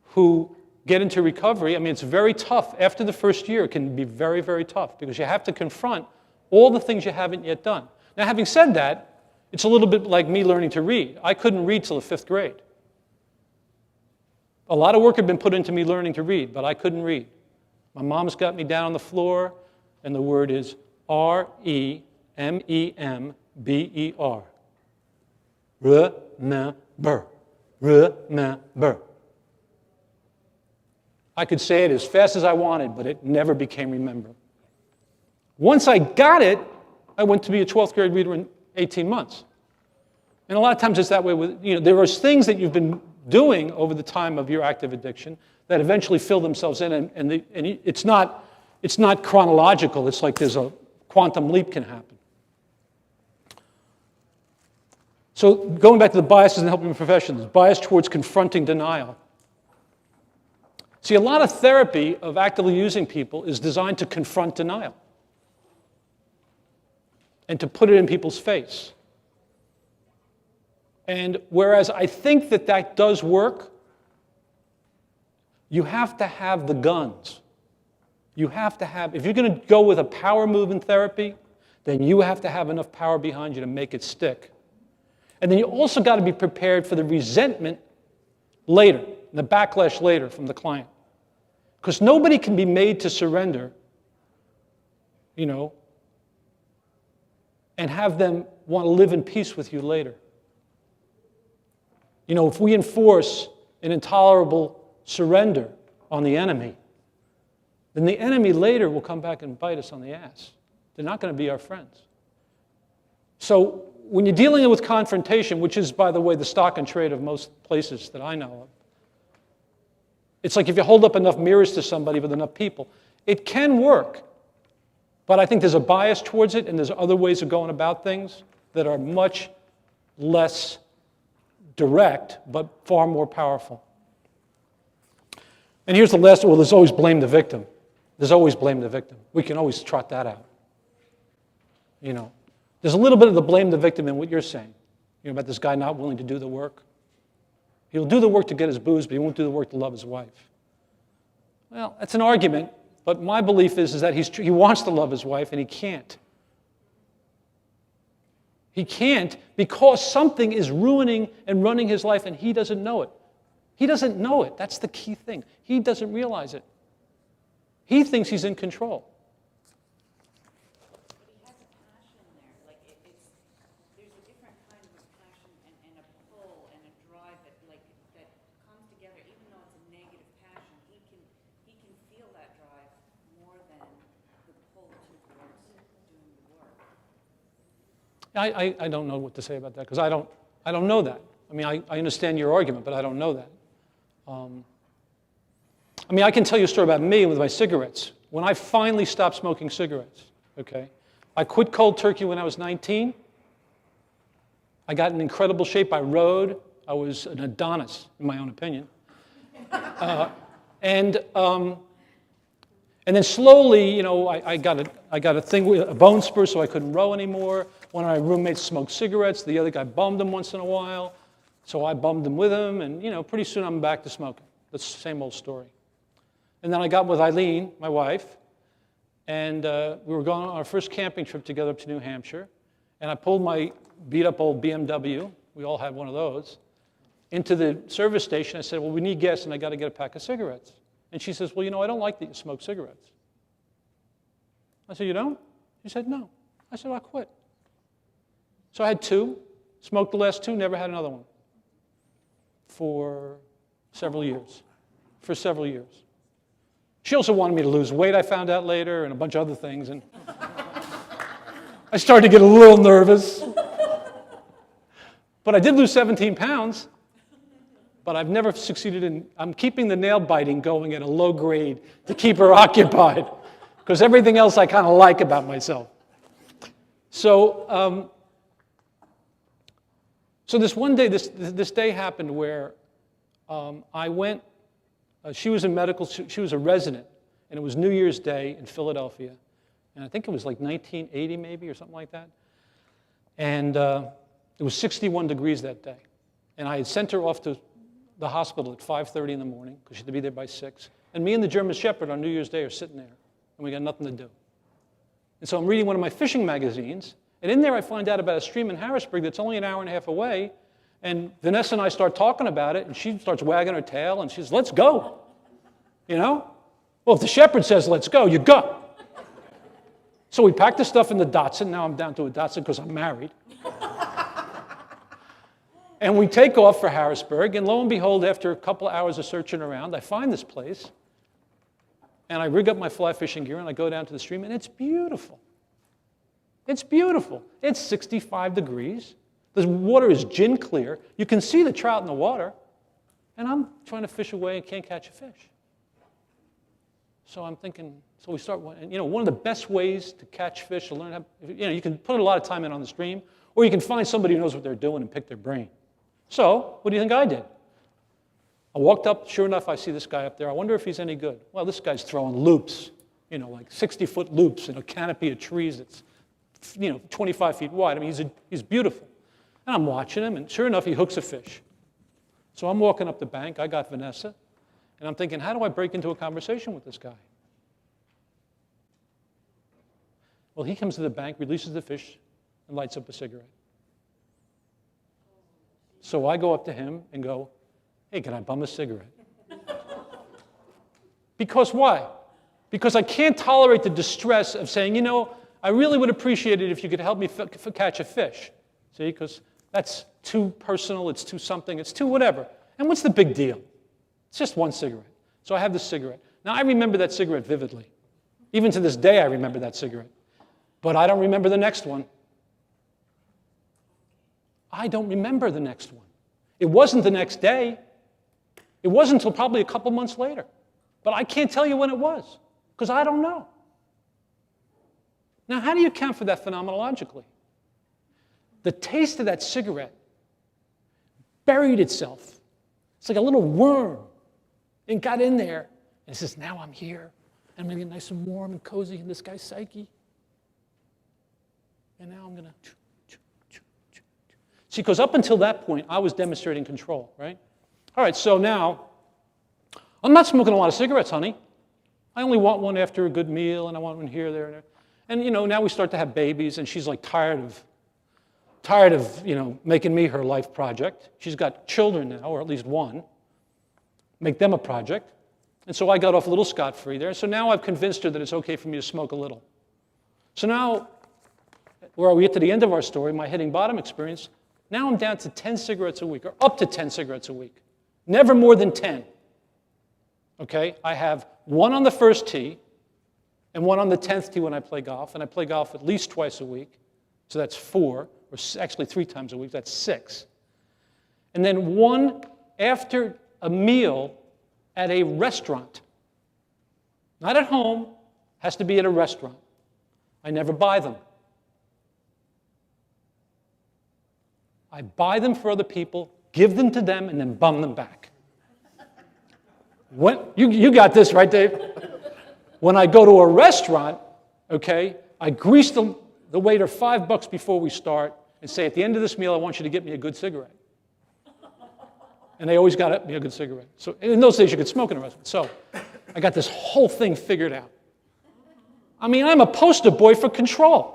who get into recovery, I mean, it's very tough. After the first year, it can be very, very tough because you have to confront all the things you haven't yet done. Now, having said that, it's a little bit like me learning to read. I couldn't read till the 5th grade. A lot of work had been put into me learning to read, but I couldn't read. My mom's got me down on the floor, and the word is R-E-M-E-M-B-E-R. Remember. Remember. I could say it as fast as I wanted, but it never became remember. Once I got it, I went to be a 12th grade reader in 18 months. And a lot of times it's that way with, there are things that you've been doing over the time of your active addiction that eventually fill themselves in, and it's not chronological. It's like there's a quantum leap can happen. So going back to the biases in helping professions, bias towards confronting denial. See, a lot of therapy of actively using people is designed to confront denial and to put it in people's face. And whereas I think that does work, you have to have the guns. You have to have, if you're going to go with a power move in therapy, then you have to have enough power behind you to make it stick. And then you also got to be prepared for the resentment later, the backlash later from the client. Because nobody can be made to surrender, and have them want to live in peace with you later. If we enforce an intolerable surrender on the enemy, then the enemy later will come back and bite us on the ass. They're not going to be our friends. So when you're dealing with confrontation, which is, by the way, the stock and trade of most places that I know of, it's like if you hold up enough mirrors to somebody with enough people, it can work. But I think there's a bias towards it, and there's other ways of going about things that are much less direct, but far more powerful. And here's the last, there's always blame the victim. There's always blame the victim. We can always trot that out. There's a little bit of the blame the victim in what you're saying, about this guy not willing to do the work. He'll do the work to get his booze, but he won't do the work to love his wife. Well, that's an argument, but my belief is that he wants to love his wife, and he can't. He can't because something is ruining and running his life, and he doesn't know it. He doesn't know it. That's the key thing. He doesn't realize it. He thinks he's in control. But he has a passion there. Like there's a different kind of passion, and I don't know what to say about that because I don't know that. I mean, I understand your argument, but I don't know that. I mean, I can tell you a story about me with my cigarettes. When I finally stopped smoking cigarettes, okay, I quit cold turkey when I was 19. I got in incredible shape. I rode. I was an Adonis, in my own opinion. And then slowly, you know, I got a thing with a bone spur, so I couldn't row anymore. One of my roommates smoked cigarettes. The other guy bummed them once in a while, so I bummed them with him. And you know, pretty soon I'm back to smoking. That's the same old story. And then I got with Eileen, my wife, and we were going on our first camping trip together up to New Hampshire. And I pulled my beat-up old BMW. We all had one of those. Into the service station. I said, well, we need gas, and I got to get a pack of cigarettes. And she says, well, you know, I don't like that you smoke cigarettes. I said, you don't? She said, no. I said, I'll quit. So I had 2, smoked the last 2, never had another one for several years. She also wanted me to lose weight, I found out later, and a bunch of other things. And I started to get a little nervous. But I did lose 17 pounds. But I've never succeeded I'm keeping the nail biting going at a low grade to keep her occupied, because everything else I kind of like about myself. So, so this one day, this day happened where I went, she was in medical, she was a resident, and it was New Year's Day in Philadelphia. And I think it was like 1980 maybe or something like that. And it was 61 degrees that day. And I had sent her off to the hospital at 5:30 in the morning, because she had to be there by 6. And me and the German Shepherd on New Year's Day are sitting there, and we got nothing to do. And so I'm reading one of my fishing magazines, and in there I find out about a stream in Harrisburg that's only an hour and a half away, and Vanessa and I start talking about it, and she starts wagging her tail, and she says, let's go. You know? Well, if the Shepherd says let's go, you go. So we packed the stuff in the Datsun. Now I'm down to a Datsun because I'm married. And we take off for Harrisburg, and lo and behold, after a couple of hours of searching around, I find this place, and I rig up my fly fishing gear, and I go down to the stream, and it's beautiful. It's beautiful. It's 65 degrees. The water is gin clear. You can see the trout in the water, and I'm trying to fish away and can't catch a fish. So I'm thinking, so we start, and you know, one of the best ways to catch fish, to learn how, you know, you can put a lot of time in on the stream, or you can find somebody who knows what they're doing and pick their brain. So, what do you think I did? I walked up, sure enough, I see this guy up there. I wonder if he's any good. Well, this guy's throwing loops, you know, like 60-foot loops in a canopy of trees that's, you know, 25 feet wide. I mean, he's beautiful. And I'm watching him, and sure enough, he hooks a fish. So I'm walking up the bank. I got Vanessa, and I'm thinking, how do I break into a conversation with this guy? Well, he comes to the bank, releases the fish, and lights up a cigarette. So I go up to him and go, hey, can I bum a cigarette? Because why? Because I can't tolerate the distress of saying, you know, I really would appreciate it if you could help me catch a fish. See, because that's too personal, it's too something, it's too whatever. And what's the big deal? It's just one cigarette. So I have this cigarette. Now, I remember that cigarette vividly. Even to this day, I remember that cigarette. But I don't remember the next one. I don't remember the next one. It wasn't the next day. It wasn't until probably a couple months later. But I can't tell you when it was, because I don't know. Now, how do you account for that phenomenologically? The taste of that cigarette buried itself. It's like a little worm. It got in there, and it says, now I'm here. I'm going to get nice and warm and cozy in this guy's psyche. And now I'm going to... See, because up until that point, I was demonstrating control, right? All right, so now, I'm not smoking a lot of cigarettes, honey. I only want one after a good meal, and I want one here, there, and there. And, you know, now we start to have babies, and she's like tired of, you know, making me her life project. She's got children now, or at least one. Make them a project. And so I got off a little scot-free there. So now I've convinced her that it's okay for me to smoke a little. So now, where we get to the end of our story, my hitting bottom experience, now I'm down to 10 cigarettes a week, or up to 10 cigarettes a week. Never more than 10. Okay? I have one on the first tee, and one on the 10th tee when I play golf, and I play golf at least twice a week, so that's 4. or actually 3 times a week, that's 6. And then 1 after a meal at a restaurant. Not at home, has to be at a restaurant. I never buy them. I buy them for other people, give them to them, and then bum them back. You got this, right, Dave? When I go to a restaurant, okay, I grease the waiter $5 before we start and say, at the end of this meal, I want you to get me a good cigarette. And they always got me a good cigarette. So in those days, you could smoke in a restaurant. So I got this whole thing figured out. I mean, I'm a poster boy for control.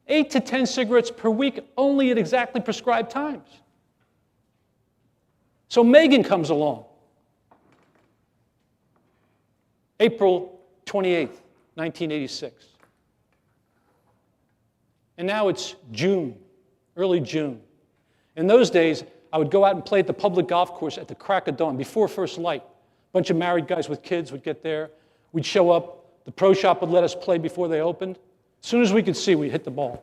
8 to 10 cigarettes per week, only at exactly prescribed times. So Megan comes along. April 28th, 1986. And now it's June, early June. In those days, I would go out and play at the public golf course at the crack of dawn, before first light. A bunch of married guys with kids would get there. We'd show up. The pro shop would let us play before they opened. As soon as we could see, we'd hit the ball.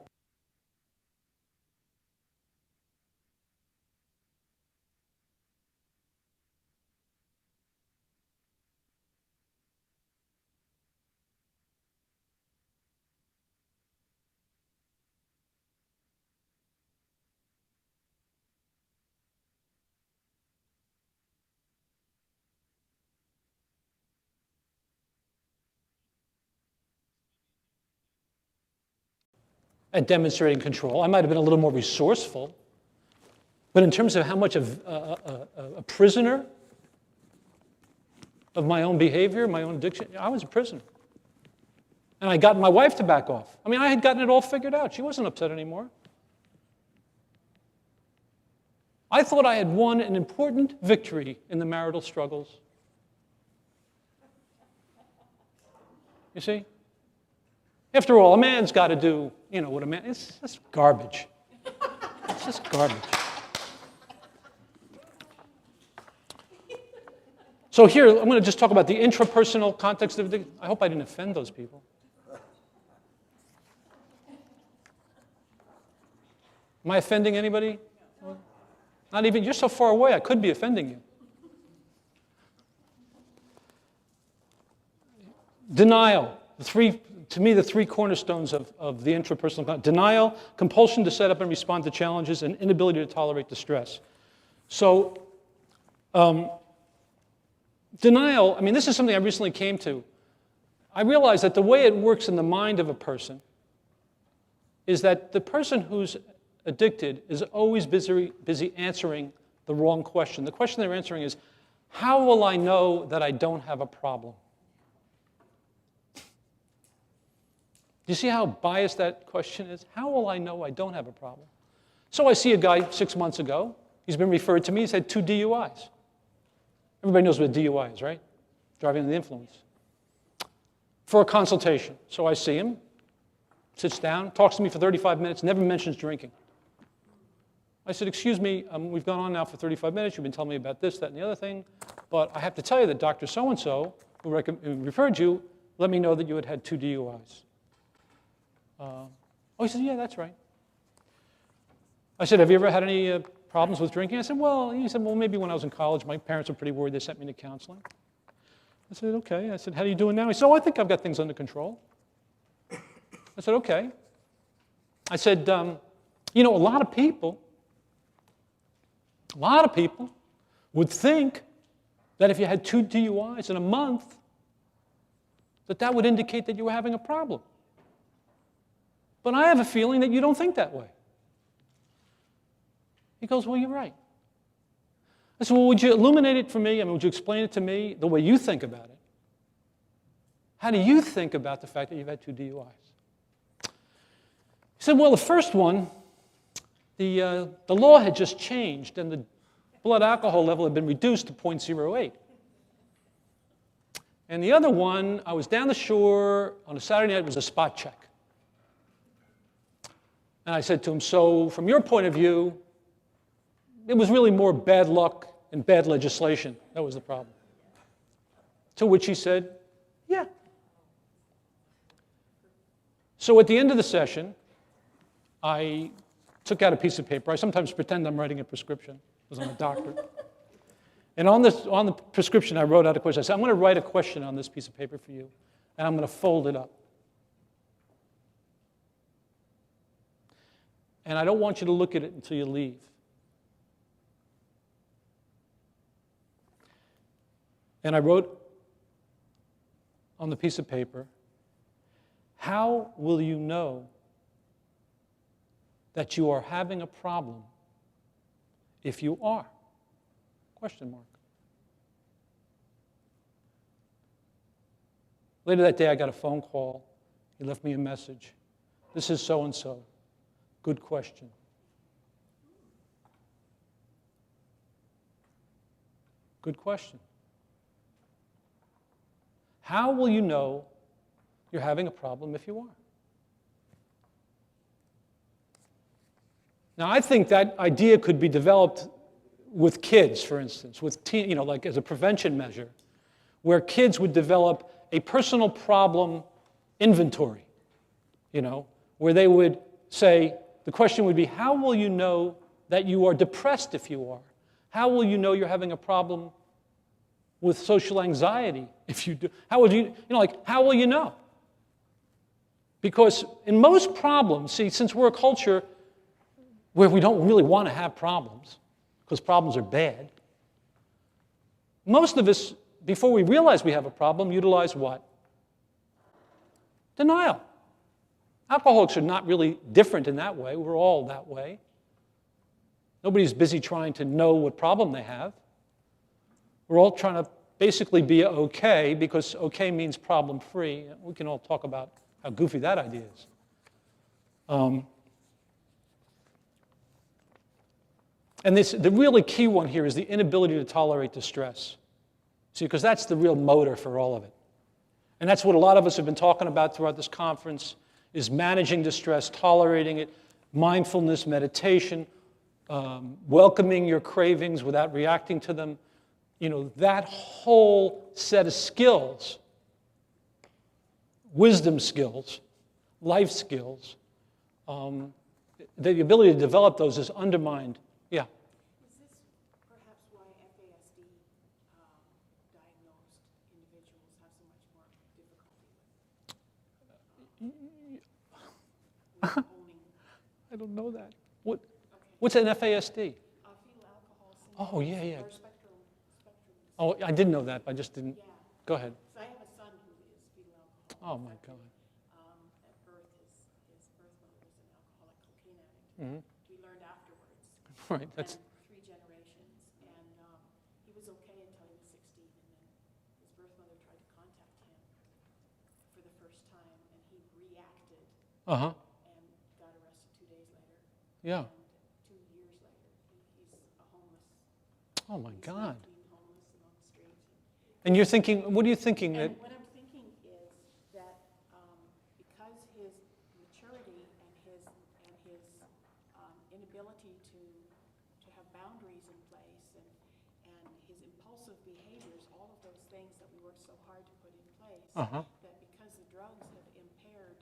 At demonstrating control. I might have been a little more resourceful, but in terms of how much of a prisoner of my own behavior, my own addiction, I was a prisoner. And I got my wife to back off. I mean, I had gotten it all figured out. She wasn't upset anymore. I thought I had won an important victory in the marital struggles. You see? After all, a man's got to do, what a man, it's just garbage. It's just garbage. So here, I'm going to just talk about the intrapersonal context of addiction. I hope I didn't offend those people. Am I offending anybody? Not even, you're so far away, I could be offending you. Denial, to me, the 3 cornerstones of the intrapersonal. Denial, compulsion to set up and respond to challenges, and inability to tolerate distress. So, denial, I mean, this is something I recently came to. I realized that the way it works in the mind of a person is that the person who's addicted is always busy answering the wrong question. The question they're answering is, how will I know that I don't have a problem? Do you see how biased that question is? How will I know I don't have a problem? So I see a guy 6 months ago. He's been referred to me. He's had 2 DUIs. Everybody knows what a DUI is, right? Driving under the influence. For a consultation. So I see him, sits down, talks to me for 35 minutes, never mentions drinking. I said, excuse me, we've gone on now for 35 minutes. You've been telling me about this, that, and the other thing. But I have to tell you that Dr. So-and-so, who referred you, let me know that you had 2 DUIs. He said, yeah, that's right. I said, have you ever had any problems with drinking? I said, well, he said, well, maybe when I was in college, my parents were pretty worried. They sent me to counseling. I said, okay. I said, how are you doing now? He said, I think I've got things under control. I said, okay. I said, a lot of people would think that if you had 2 DUIs in a month, that would indicate that you were having a problem. But I have a feeling that you don't think that way. He goes, well, you're right. I said, well, would you illuminate it for me? I mean, would you explain it to me the way you think about it? How do you think about the fact that you've had 2 DUIs? He said, well, the first one, the law had just changed, and the blood alcohol level had been reduced to 0.08. And the other one, I was down the shore on a Saturday night. It was a spot check. And I said to him, so from your point of view, it was really more bad luck and bad legislation. That was the problem. To which he said, yeah. So at the end of the session, I took out a piece of paper. I sometimes pretend I'm writing a prescription because I'm a doctor. And on the prescription, I wrote out a question. I said, I'm going to write a question on this piece of paper for you, and I'm going to fold it up. And I don't want you to look at it until you leave. And I wrote on the piece of paper, how will you know that you are having a problem if you are? Question mark. Later that day, I got a phone call. He left me a message. This is so-and-so. Good question. Good question. How will you know you're having a problem if you are? Now, I think that idea could be developed with kids, for instance, with like as a prevention measure, where kids would develop a personal problem inventory, where they would say, the question would be, how will you know that you are depressed if you are? How will you know you're having a problem with social anxiety if you do? How would you, how will you know? Because in most problems, since we're a culture where we don't really want to have problems, because problems are bad, most of us, before we realize we have a problem, utilize what? Denial. Alcoholics are not really different in that way. We're all that way. Nobody's busy trying to know what problem they have. We're all trying to basically be okay, because okay means problem-free. We can all talk about how goofy that idea is. And the really key one here is the inability to tolerate distress. See, because that's the real motor for all of it. And that's what a lot of us have been talking about throughout this conference, is managing distress, tolerating it, mindfulness, meditation, welcoming your cravings without reacting to them. That whole set of skills, wisdom skills, life skills, the ability to develop those is undermined. Yeah? Is this perhaps why FASD diagnosed individuals have so much more difficulty with owning? I don't know that. What's an FASD? Fetal alcohol syndrome. Oh, yeah. Or spectrum. Oh, I did know that, but I just didn't. Yeah. Go ahead. So I have a son who is fetal alcohol. Oh, my God. At birth, his birth mother was an alcoholic cocaine addict. Mm-hmm. We learned afterwards. Right, that's... And 3 generations. And he was okay until he was 16. And then his birth mother tried to contact him for the first time. And he reacted Uh-huh. and got arrested 2 days later. Yeah. And 2 years later, he's a homeless. Oh, my God. Being homeless and on the streets. And you're thinking, what are you thinking? And what I'm thinking is that because his maturity and his inability to have boundaries in place and his impulsive behaviors, all of those things that we worked so hard to put in place, Uh-huh. that because the drugs have impaired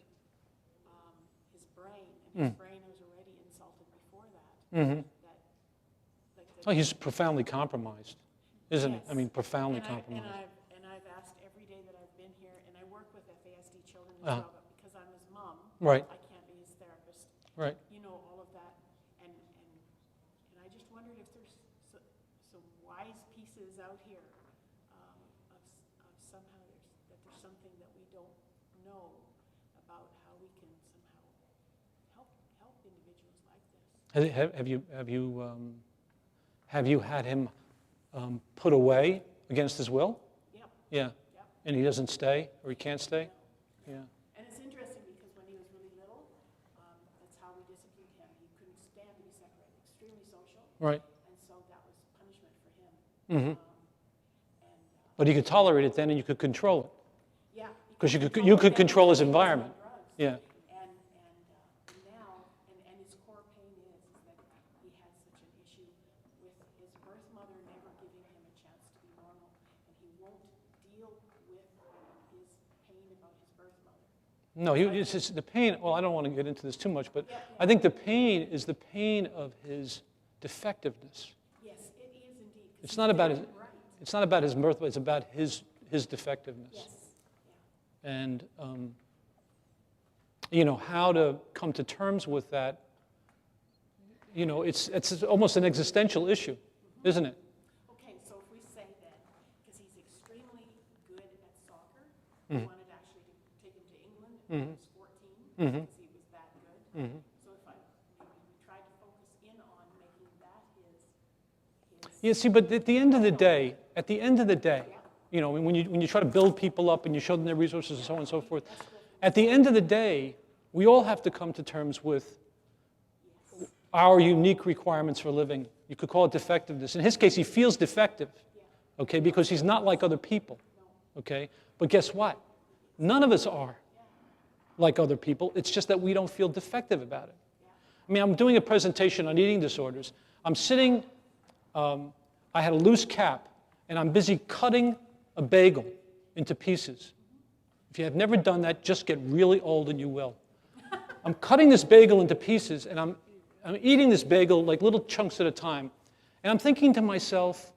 his brain, and his brain was already insulted before that, Mm-hmm. that He's profoundly compromised, isn't he? Yes. I mean, profoundly and compromised. I've asked every day that I've been here, and I work with FASD children as Uh-huh. well, but because I'm his mom, Right. I can't be his therapist. Right. All of that, and I just wondered if there's some wise pieces out here of somehow there's something that we don't know about how we can somehow help individuals like this. Have you had him put away against his will? Yep. Yeah. Yep. And he doesn't stay, or he can't stay? Yeah. And it's interesting because when he was really little, that's how we disciplined him. He couldn't stand to be separated, extremely social. Right. And so that was punishment for him. Mm-hmm. But he could tolerate it then, and you could control it. Yeah. Because you could control his environment. Yeah. And now, and his core pain is that he has such an issue with his birth mother never giving him a chance to be normal, and he won't deal with his pain about his birth mother. No, it's just the pain. Well, I don't want to get into this too much, but I think the pain is the pain of his defectiveness. Yes, it is indeed. 'Cause It's he's not about very his. bright. It's not about his mirth, but it's about his defectiveness. Yes. And how to come to terms with that. It's almost an existential issue, isn't it? Okay, so if we say then, because he's extremely good at soccer, we Mm-hmm. wanted actually to take him to England when he was 14, because he was that good. Mm-hmm. So if maybe we tried to focus in on making that his Yeah, see, but at the end of the day, when you try to build people up and you show them their resources and so on and so forth, at the end of the day, we all have to come to terms with our unique requirements for living. You could call it defectiveness. In his case, he feels defective, okay, because he's not like other people, okay? But guess what? None of us are like other people. It's just that we don't feel defective about it. I mean, I'm doing a presentation on eating disorders. I'm sitting, I had a loose cap, and I'm busy cutting a bagel into pieces. If you have never done that, just get really old and you will. I'm cutting this bagel into pieces, and I'm eating this bagel like little chunks at a time. And I'm thinking to myself,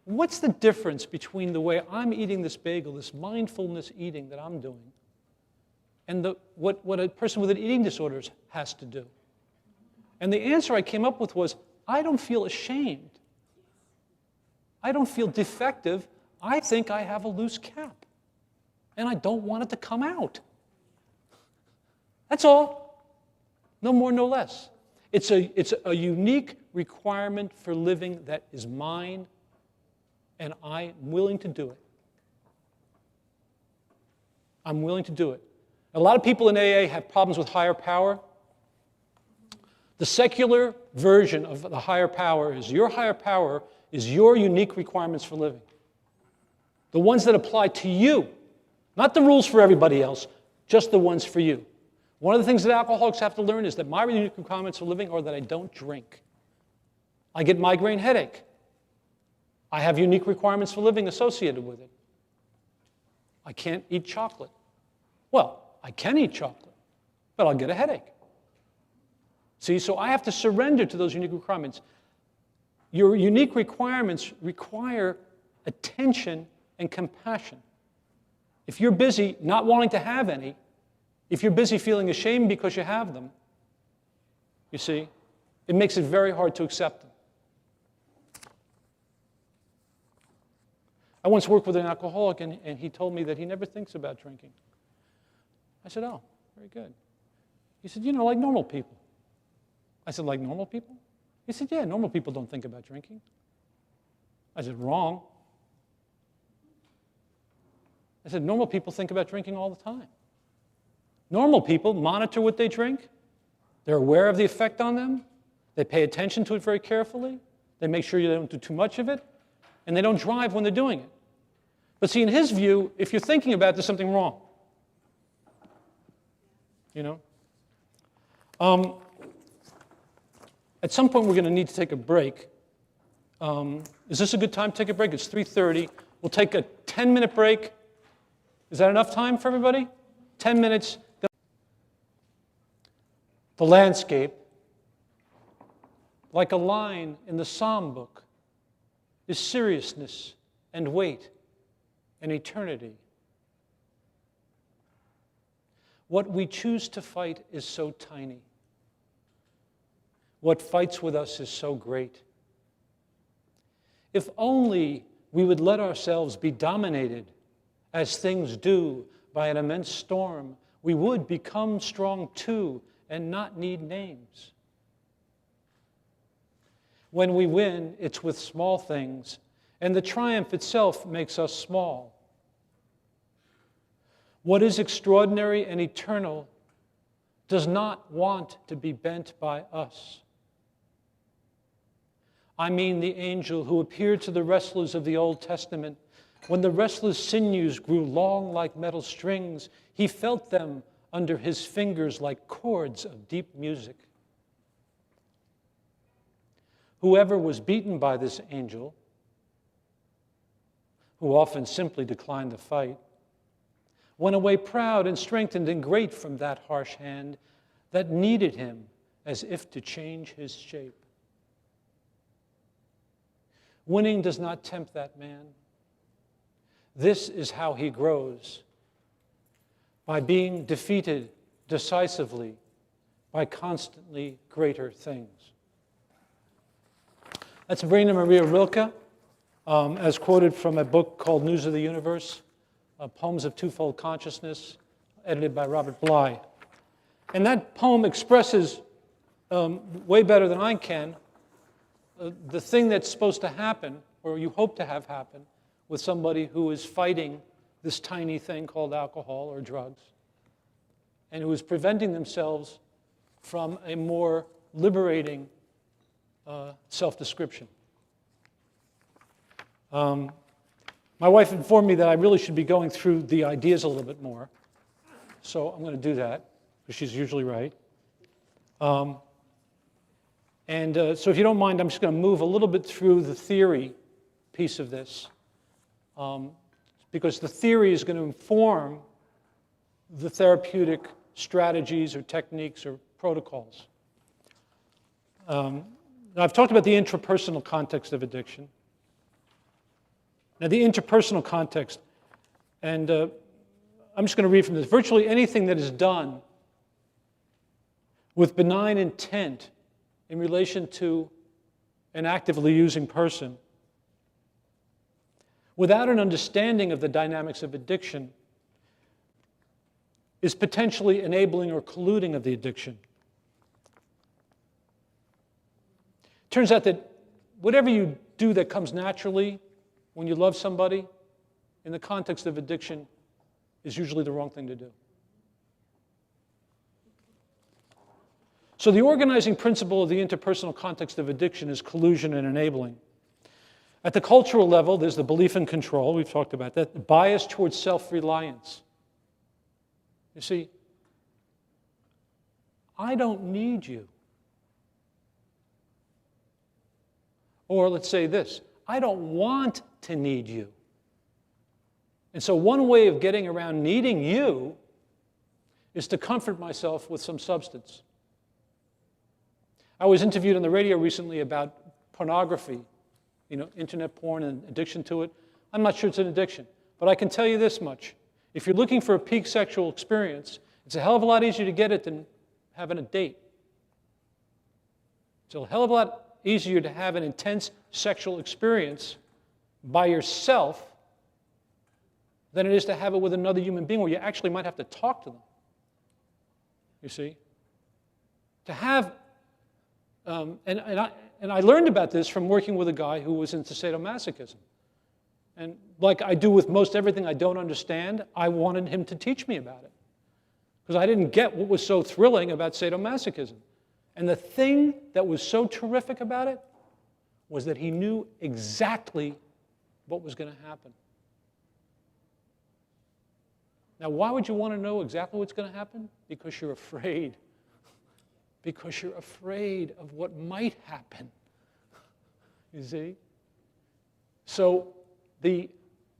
what's the difference between the way I'm eating this bagel, this mindfulness eating that I'm doing, and what a person with an eating disorder has to do? And the answer I came up with was, I don't feel ashamed. I don't feel defective. I think I have a loose cap. And I don't want it to come out. That's all. No more, no less. It's a unique requirement for living that is mine, and I'm willing to do it. I'm willing to do it. A lot of people in AA have problems with higher power. The secular version of the higher power is your higher power is your unique requirements for living. The ones that apply to you, not the rules for everybody else, just the ones for you. One of the things that alcoholics have to learn is that my unique requirements for living are that I don't drink. I get migraine headache. I have unique requirements for living associated with it. I can't eat chocolate. Well, I can eat chocolate, but I'll get a headache. See, so I have to surrender to those unique requirements. Your unique requirements require attention and compassion. If you're busy not wanting to have any, if you're busy feeling ashamed because you have them, you see, it makes it very hard to accept them. I once worked with an alcoholic, and he told me that he never thinks about drinking. I said, oh, very good. He said, like normal people. I said, like normal people? He said, yeah, normal people don't think about drinking. I said, wrong. I said, normal people think about drinking all the time. Normal people monitor what they drink. They're aware of the effect on them. They pay attention to it very carefully. They make sure you don't do too much of it. And they don't drive when they're doing it. But see, in his view, if you're thinking about it, there's something wrong. At some point, we're going to need to take a break. Is this a good time to take a break? It's 3:30. We'll take a 10-minute break. Is that enough time for everybody? 10 minutes. The landscape, like a line in the Psalm book, is seriousness and weight and eternity. What we choose to fight is so tiny. What fights with us is so great. If only we would let ourselves be dominated, as things do, by an immense storm, we would become strong too and not need names. When we win, it's with small things, and the triumph itself makes us small. What is extraordinary and eternal does not want to be bent by us. I mean the angel who appeared to the wrestlers of the Old Testament. When the wrestlers' sinews grew long like metal strings, he felt them under his fingers like chords of deep music. Whoever was beaten by this angel, who often simply declined the fight, went away proud and strengthened and great from that harsh hand that kneaded him as if to change his shape. Winning does not tempt that man. This is how he grows, by being defeated decisively by constantly greater things. That's Rainer Maria Rilke, as quoted from a book called News of the Universe, Poems of Twofold Consciousness, edited by Robert Bly. And that poem expresses way better than I can the thing that's supposed to happen, or you hope to have happen, with somebody who is fighting this tiny thing called alcohol or drugs, and who is preventing themselves from a more liberating self-description. My wife informed me that I really should be going through the ideas a little bit more, so I'm going to do that, because she's usually right. So if you don't mind, I'm just going to move a little bit through the theory piece of this, because the theory is going to inform the therapeutic strategies or techniques or protocols. Now, I've talked about the intrapersonal context of addiction. Now, the interpersonal context, and I'm just going to read from this. Virtually anything that is done with benign intent in relation to an actively using person, without an understanding of the dynamics of addiction, is potentially enabling or colluding of the addiction. Turns out that whatever you do that comes naturally when you love somebody, in the context of addiction, is usually the wrong thing to do. So the organizing principle of the interpersonal context of addiction is collusion and enabling. At the cultural level, there's the belief in control, we've talked about that, the bias towards self-reliance. You see, I don't need you. Or let's say this, I don't want to need you. And so one way of getting around needing you is to comfort myself with some substance. I was interviewed on the radio recently about pornography, internet porn and addiction to it. I'm not sure it's an addiction, but I can tell you this much. If you're looking for a peak sexual experience, it's a hell of a lot easier to get it than having a date. It's a hell of a lot easier to have an intense sexual experience by yourself than it is to have it with another human being where you actually might have to talk to them. You see? To have, and I learned about this from working with a guy who was into sadomasochism. And like I do with most everything I don't understand, I wanted him to teach me about it. Because I didn't get what was so thrilling about sadomasochism. And the thing that was so terrific about it was that he knew exactly what was going to happen. Now, why would you want to know exactly what's going to happen? Because you're afraid. Because you're afraid of what might happen. You see? So the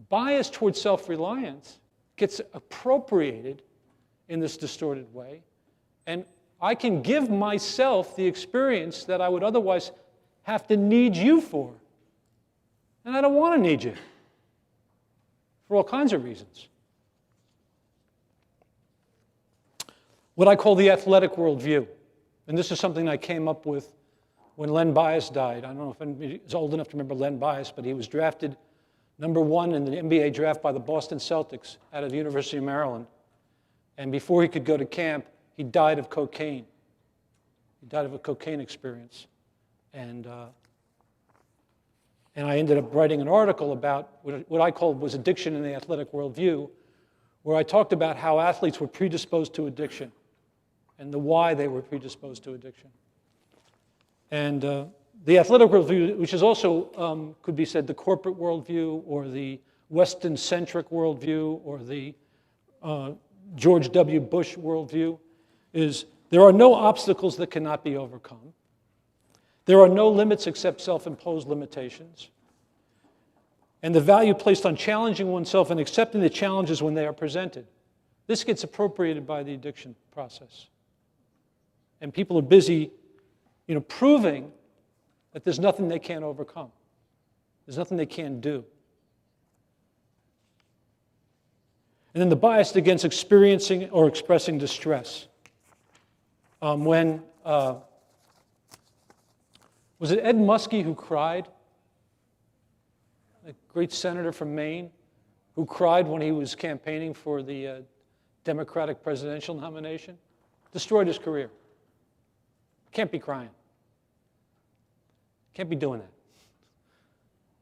bias towards self-reliance gets appropriated in this distorted way, and I can give myself the experience that I would otherwise have to need you for. And I don't want to need you for all kinds of reasons. What I call the athletic worldview, and this is something I came up with when Len Bias died. I don't know if anybody is old enough to remember Len Bias, but he was drafted #1 in the NBA draft by the Boston Celtics out of the University of Maryland. And before he could go to camp, he died of cocaine. He died of a cocaine experience. And I ended up writing an article about what I called was addiction in the athletic worldview, where I talked about how athletes were predisposed to addiction and the why they were predisposed to addiction. And the athletic worldview, which is also, could be said, the corporate worldview or the Western-centric worldview or the George W. Bush worldview, is there are no obstacles that cannot be overcome. There are no limits except self-imposed limitations. And the value placed on challenging oneself and accepting the challenges when they are presented. This gets appropriated by the addiction process. And people are busy, proving that there's nothing they can't overcome. There's nothing they can't do. And then the bias against experiencing or expressing distress. Was it Ed Muskie who cried? A great senator from Maine who cried when he was campaigning for the Democratic presidential nomination? Destroyed his career. Can't be crying. Can't be doing that.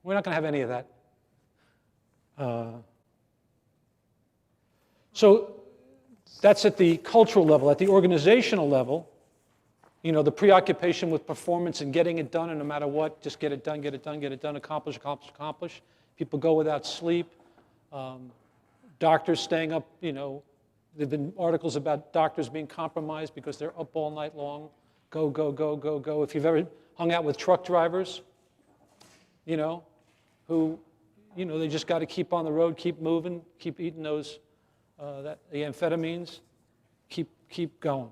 We're not going to have any of that. So that's at the cultural level. At the organizational level, the preoccupation with performance and getting it done, and no matter what, just get it done, get it done, get it done, accomplish, accomplish, accomplish. People go without sleep. Doctors staying up, there have been articles about doctors being compromised because they're up all night long. Go, go, go, go, go. If you've ever hung out with truck drivers, who, they just got to keep on the road, keep moving, keep eating those, the amphetamines, keep going.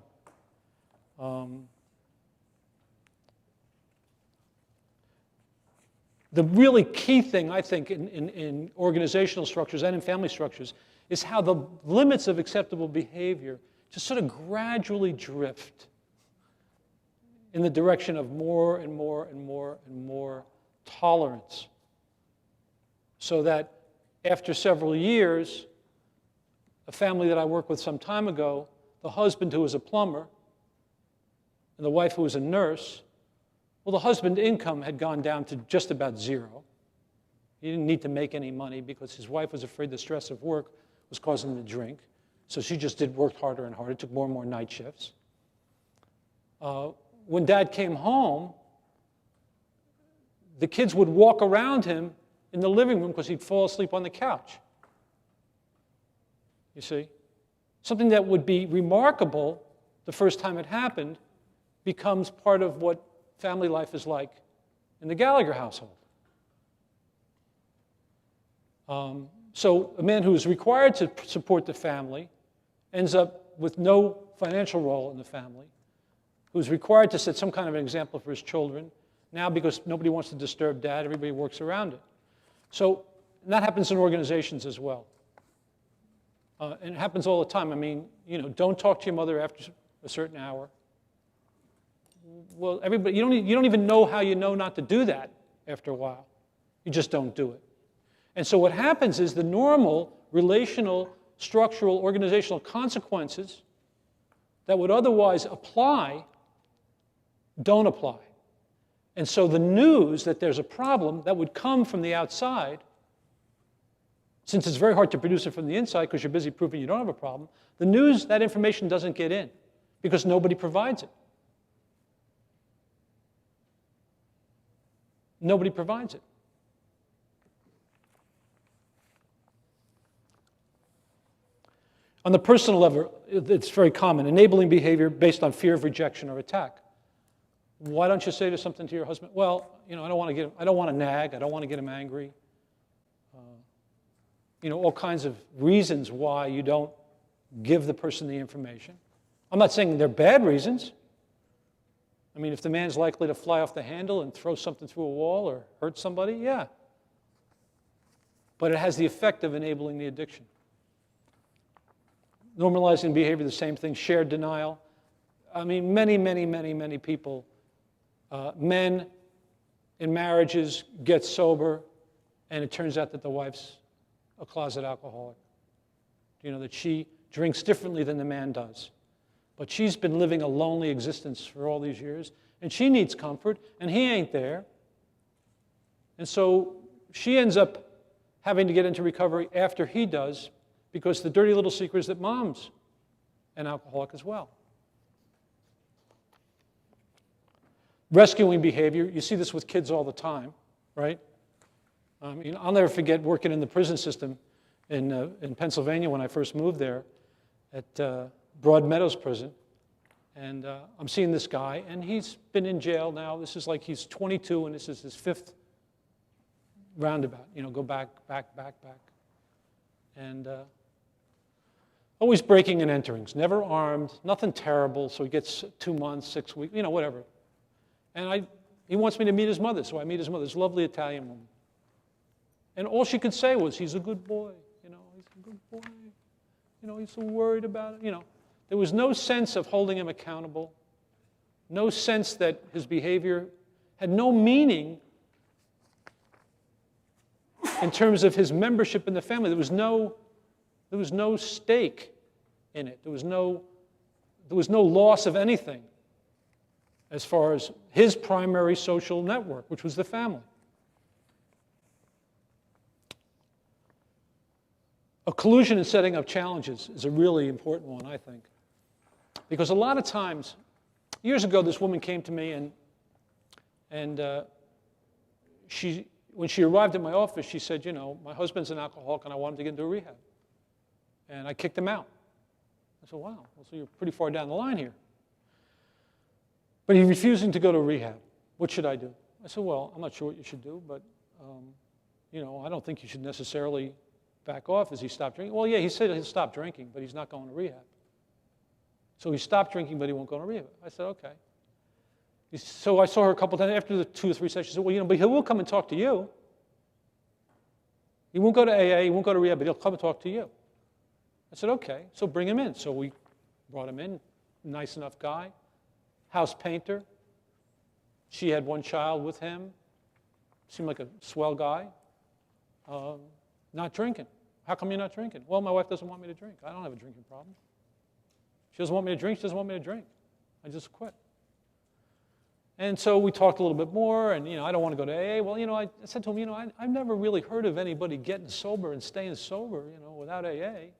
The really key thing, I think, in organizational structures and in family structures is how the limits of acceptable behavior just sort of gradually drift in the direction of more and more and more and more tolerance. So that after several years, a family that I worked with some time ago, the husband who was a plumber and the wife who was a nurse, well, the husband's income had gone down to just about zero. He didn't need to make any money because his wife was afraid the stress of work was causing him to drink. So she just worked harder and harder, took more and more night shifts. When Dad came home, the kids would walk around him in the living room because he'd fall asleep on the couch. You see? Something that would be remarkable the first time it happened becomes part of what family life is like in the Gallagher household. So a man who is required to support the family ends up with no financial role in the family, who's required to set some kind of an example for his children. Now, because nobody wants to disturb Dad, everybody works around it. So and that happens in organizations as well. And it happens all the time. I mean, don't talk to your mother after a certain hour. Well, everybody, you don't even know how you know not to do that after a while. You just don't do it. And so what happens is the normal relational, structural, organizational consequences that would otherwise apply don't apply. And so the news that there's a problem that would come from the outside, since it's very hard to produce it from the inside because you're busy proving you don't have a problem, the news, that information doesn't get in because nobody provides it. Nobody provides it. On the personal level, it's very common, enabling behavior based on fear of rejection or attack. Why don't you say something to your husband? Well, I don't want to nag, I don't want to get him angry. All kinds of reasons why you don't give the person the information. I'm not saying they're bad reasons. I mean, if the man's likely to fly off the handle and throw something through a wall or hurt somebody, yeah. But it has the effect of enabling the addiction. Normalizing behavior, the same thing. Shared denial. I mean, many people, men in marriages get sober, and it turns out that the wife's a closet alcoholic. That she drinks differently than the man does. But she's been living a lonely existence for all these years, and she needs comfort, and he ain't there. And so she ends up having to get into recovery after he does, because the dirty little secret is that mom's an alcoholic as well. Rescuing behavior, you see this with kids all the time, right? I'll never forget working in the prison system in Pennsylvania when I first moved there at Broad Meadows Prison. And I'm seeing this guy, and he's been in jail now. This is like he's 22, and this is his 5th roundabout. Go back. And Always breaking and enterings, never armed, nothing terrible, so he gets 2 months, 6 weeks, whatever. And he wants me to meet his mother, so I meet his mother, this lovely Italian woman. And all she could say was, he's a good boy, he's a good boy. He's so worried about it, There was no sense of holding him accountable, no sense that his behavior had no meaning in terms of his membership in the family. There was no stake in it. There was no loss of anything as far as his primary social network, which was the family. A collusion in setting up challenges is a really important one, I think. Because a lot of times, years ago, this woman came to me and when she arrived at my office, she said, my husband's an alcoholic and I want him to get into a rehab. And I kicked him out. I said, wow, so you're pretty far down the line here. But he's refusing to go to rehab. What should I do? I said, well, I'm not sure what you should do, but I don't think you should necessarily back off as he stopped drinking. Well, yeah, he said he'll stop drinking, but he's not going to rehab. So he stopped drinking, but he won't go to rehab. I said, okay. So I saw her a couple times after the 2 or 3 sessions. She said, well, but he will come and talk to you. He won't go to AA, he won't go to rehab, but he'll come and talk to you. I said, okay, so bring him in. So we brought him in, nice enough guy, house painter. She had 1 child with him, seemed like a swell guy, not drinking. How come you're not drinking? Well, my wife doesn't want me to drink. I don't have a drinking problem. She doesn't want me to drink, she doesn't want me to drink. I just quit. And so we talked a little bit more, and I don't want to go to AA. Well, I said to him, I've never really heard of anybody getting sober and staying sober, without AA.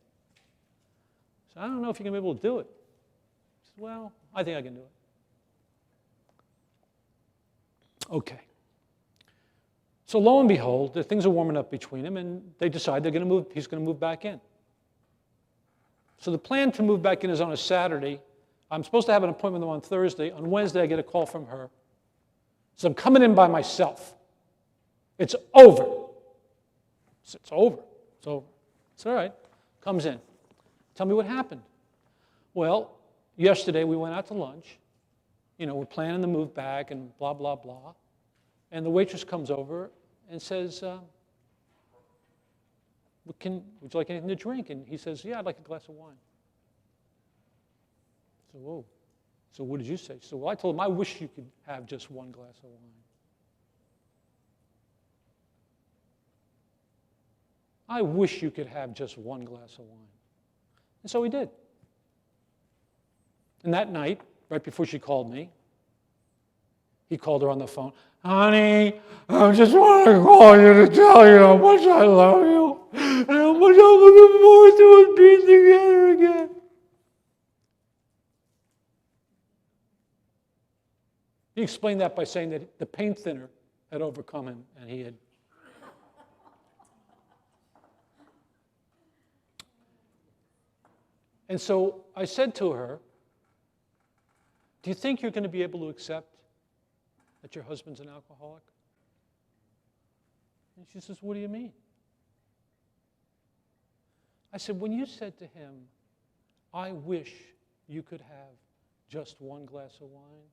So I don't know if you're going to be able to do it. He said, well, I think I can do it. Okay. So lo and behold, the things are warming up between them, and they decide he's going to move back in. So the plan to move back in is on a Saturday. I'm supposed to have an appointment with them on Thursday. On Wednesday, I get a call from her. So I'm coming in by myself. It's over. It's over. So it's all right. Comes in. Tell me what happened. Well, yesterday we went out to lunch. We're planning to move back and blah, blah, blah. And the waitress comes over and says, would you like anything to drink? And he says, yeah, I'd like a glass of wine. So, whoa. So what did you say? She said, well, I told him I wish you could have just 1 glass of wine. I wish you could have just 1 glass of wine. And so he did. And that night, right before she called me, he called her on the phone. Honey, I just want to call you to tell you how much I love you and how much I'm looking forward to us being together again. He explained that by saying that the paint thinner had overcome him and he had. And so I said to her, do you think you're going to be able to accept that your husband's an alcoholic? And she says, what do you mean? I said, when you said to him, I wish you could have just 1 glass of wine,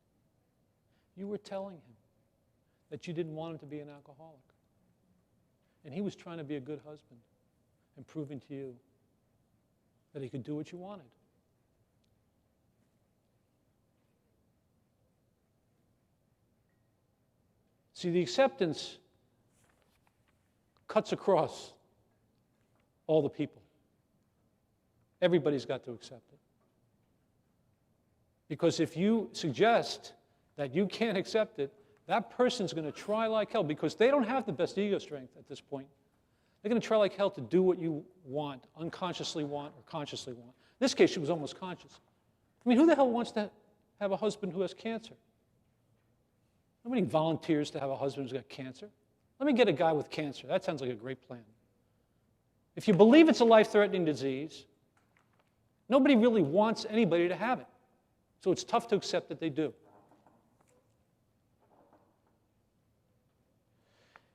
you were telling him that you didn't want him to be an alcoholic. And he was trying to be a good husband and proving to you that he could do what you wanted. See, the acceptance cuts across all the people. Everybody's got to accept it. Because if you suggest that you can't accept it, that person's going to try like hell because they don't have the best ego strength at this point. They're going to try like hell to do what you want, unconsciously want, or consciously want. In this case, she was almost conscious. I mean, who the hell wants to have a husband who has cancer? Nobody volunteers to have a husband who's got cancer. Let me get a guy with cancer. That sounds like a great plan. If you believe it's a life-threatening disease, nobody really wants anybody to have it. So it's tough to accept that they do.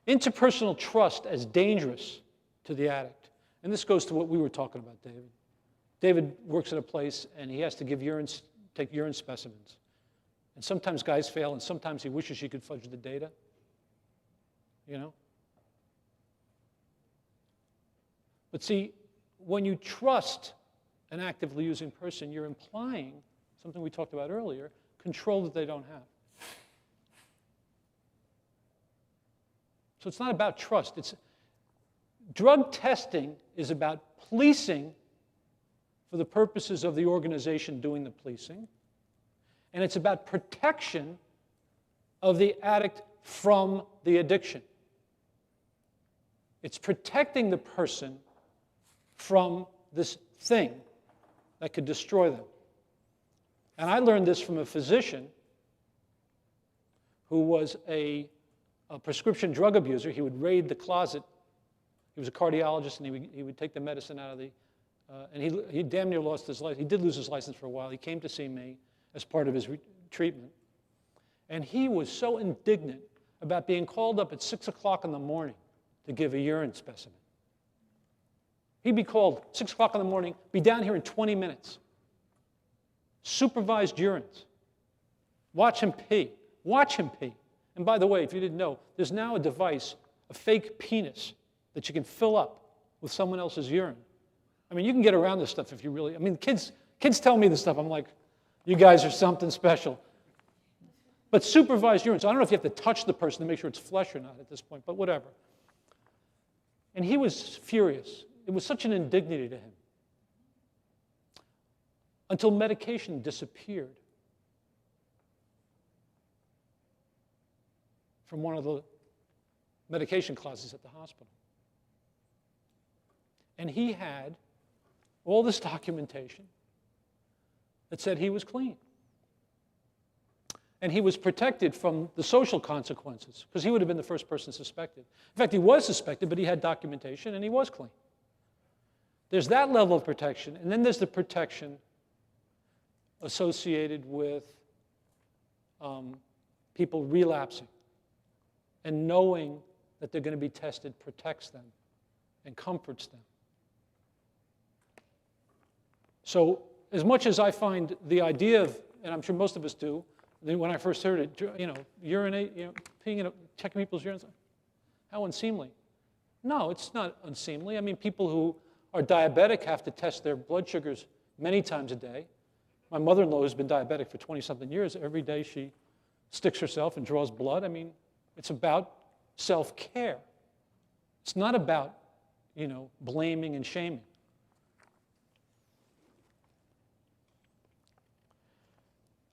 Interpersonal trust as dangerous to the addict. And this goes to what we were talking about, David. David works at a place, and he has to take urine specimens. And sometimes guys fail, and sometimes he wishes he could fudge the data. You know? But see, when you trust an actively using person, you're implying something we talked about earlier, control that they don't have. So it's not about trust. Drug testing is about policing for the purposes of the organization doing the policing. And it's about protection of the addict from the addiction. It's protecting the person from this thing that could destroy them. And I learned this from a physician who was a prescription drug abuser. He would raid the closet. He was a cardiologist, and he would take the medicine out of the, and he damn near lost his license. He did lose his license for a while. He came to see me as part of his treatment. And he was so indignant about being called up at 6 o'clock in the morning to give a urine specimen. He'd be called 6 o'clock in the morning, be down here in 20 minutes. Supervised urines. Watch him pee. Watch him pee. And by the way, if you didn't know, there's now a device, a fake penis, that you can fill up with someone else's urine. I mean, you can get around this stuff if you really, I mean, kids tell me this stuff. I'm like, you guys are something special. But supervised urine, so I don't know if you have to touch the person to make sure it's flesh or not at this point, but whatever. And he was furious. It was such an indignity to him. Until medication disappeared from one of the medication closets at the hospital. And he had all this documentation that said he was clean. And he was protected from the social consequences, because he would have been the first person suspected. In fact, he was suspected, but he had documentation, and he was clean. There's that level of protection, and then there's the protection associated with people relapsing. And knowing that they're going to be tested protects them and comforts them. So as much as I find the idea of, and I'm sure most of us do, when I first heard it, urinate, peeing, checking people's urines, how unseemly. No, it's not unseemly. I mean, people who are diabetic have to test their blood sugars many times a day. My mother-in-law, who's been diabetic for 20-something years, every day she sticks herself and draws blood. I mean, it's about self-care. It's not about, blaming and shaming.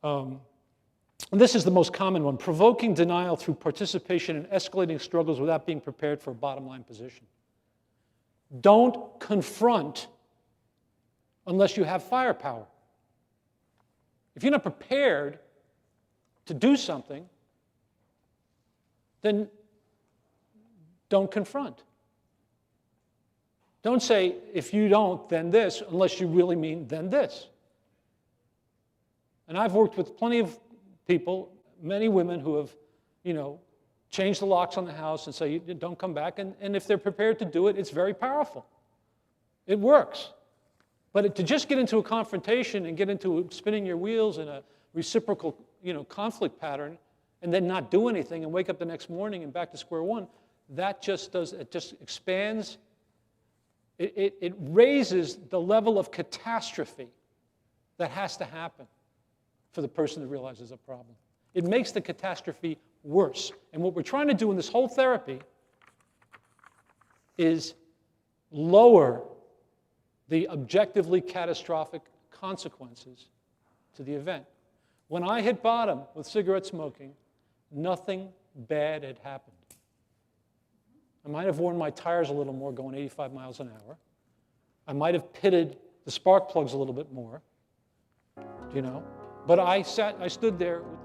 And this is the most common one: provoking denial through participation in escalating struggles without being prepared for a bottom-line position. Don't confront unless you have firepower. If you're not prepared to do something, then don't confront. Don't say, if you don't, then this, unless you really mean, then this. And I've worked with plenty of people, many women who have, changed the locks on the house and say, don't come back. And if they're prepared to do it, it's very powerful. It works. But to just get into a confrontation and get into spinning your wheels in a reciprocal, conflict pattern, and then not do anything and wake up the next morning and back to square one, it just expands. It raises the level of catastrophe that has to happen for the person that realizes a problem. It makes the catastrophe worse. And what we're trying to do in this whole therapy is lower the objectively catastrophic consequences to the event. When I hit bottom with cigarette smoking, nothing bad had happened. I might have worn my tires a little more going 85 miles an hour. I might have pitted the spark plugs a little bit more, But I stood there with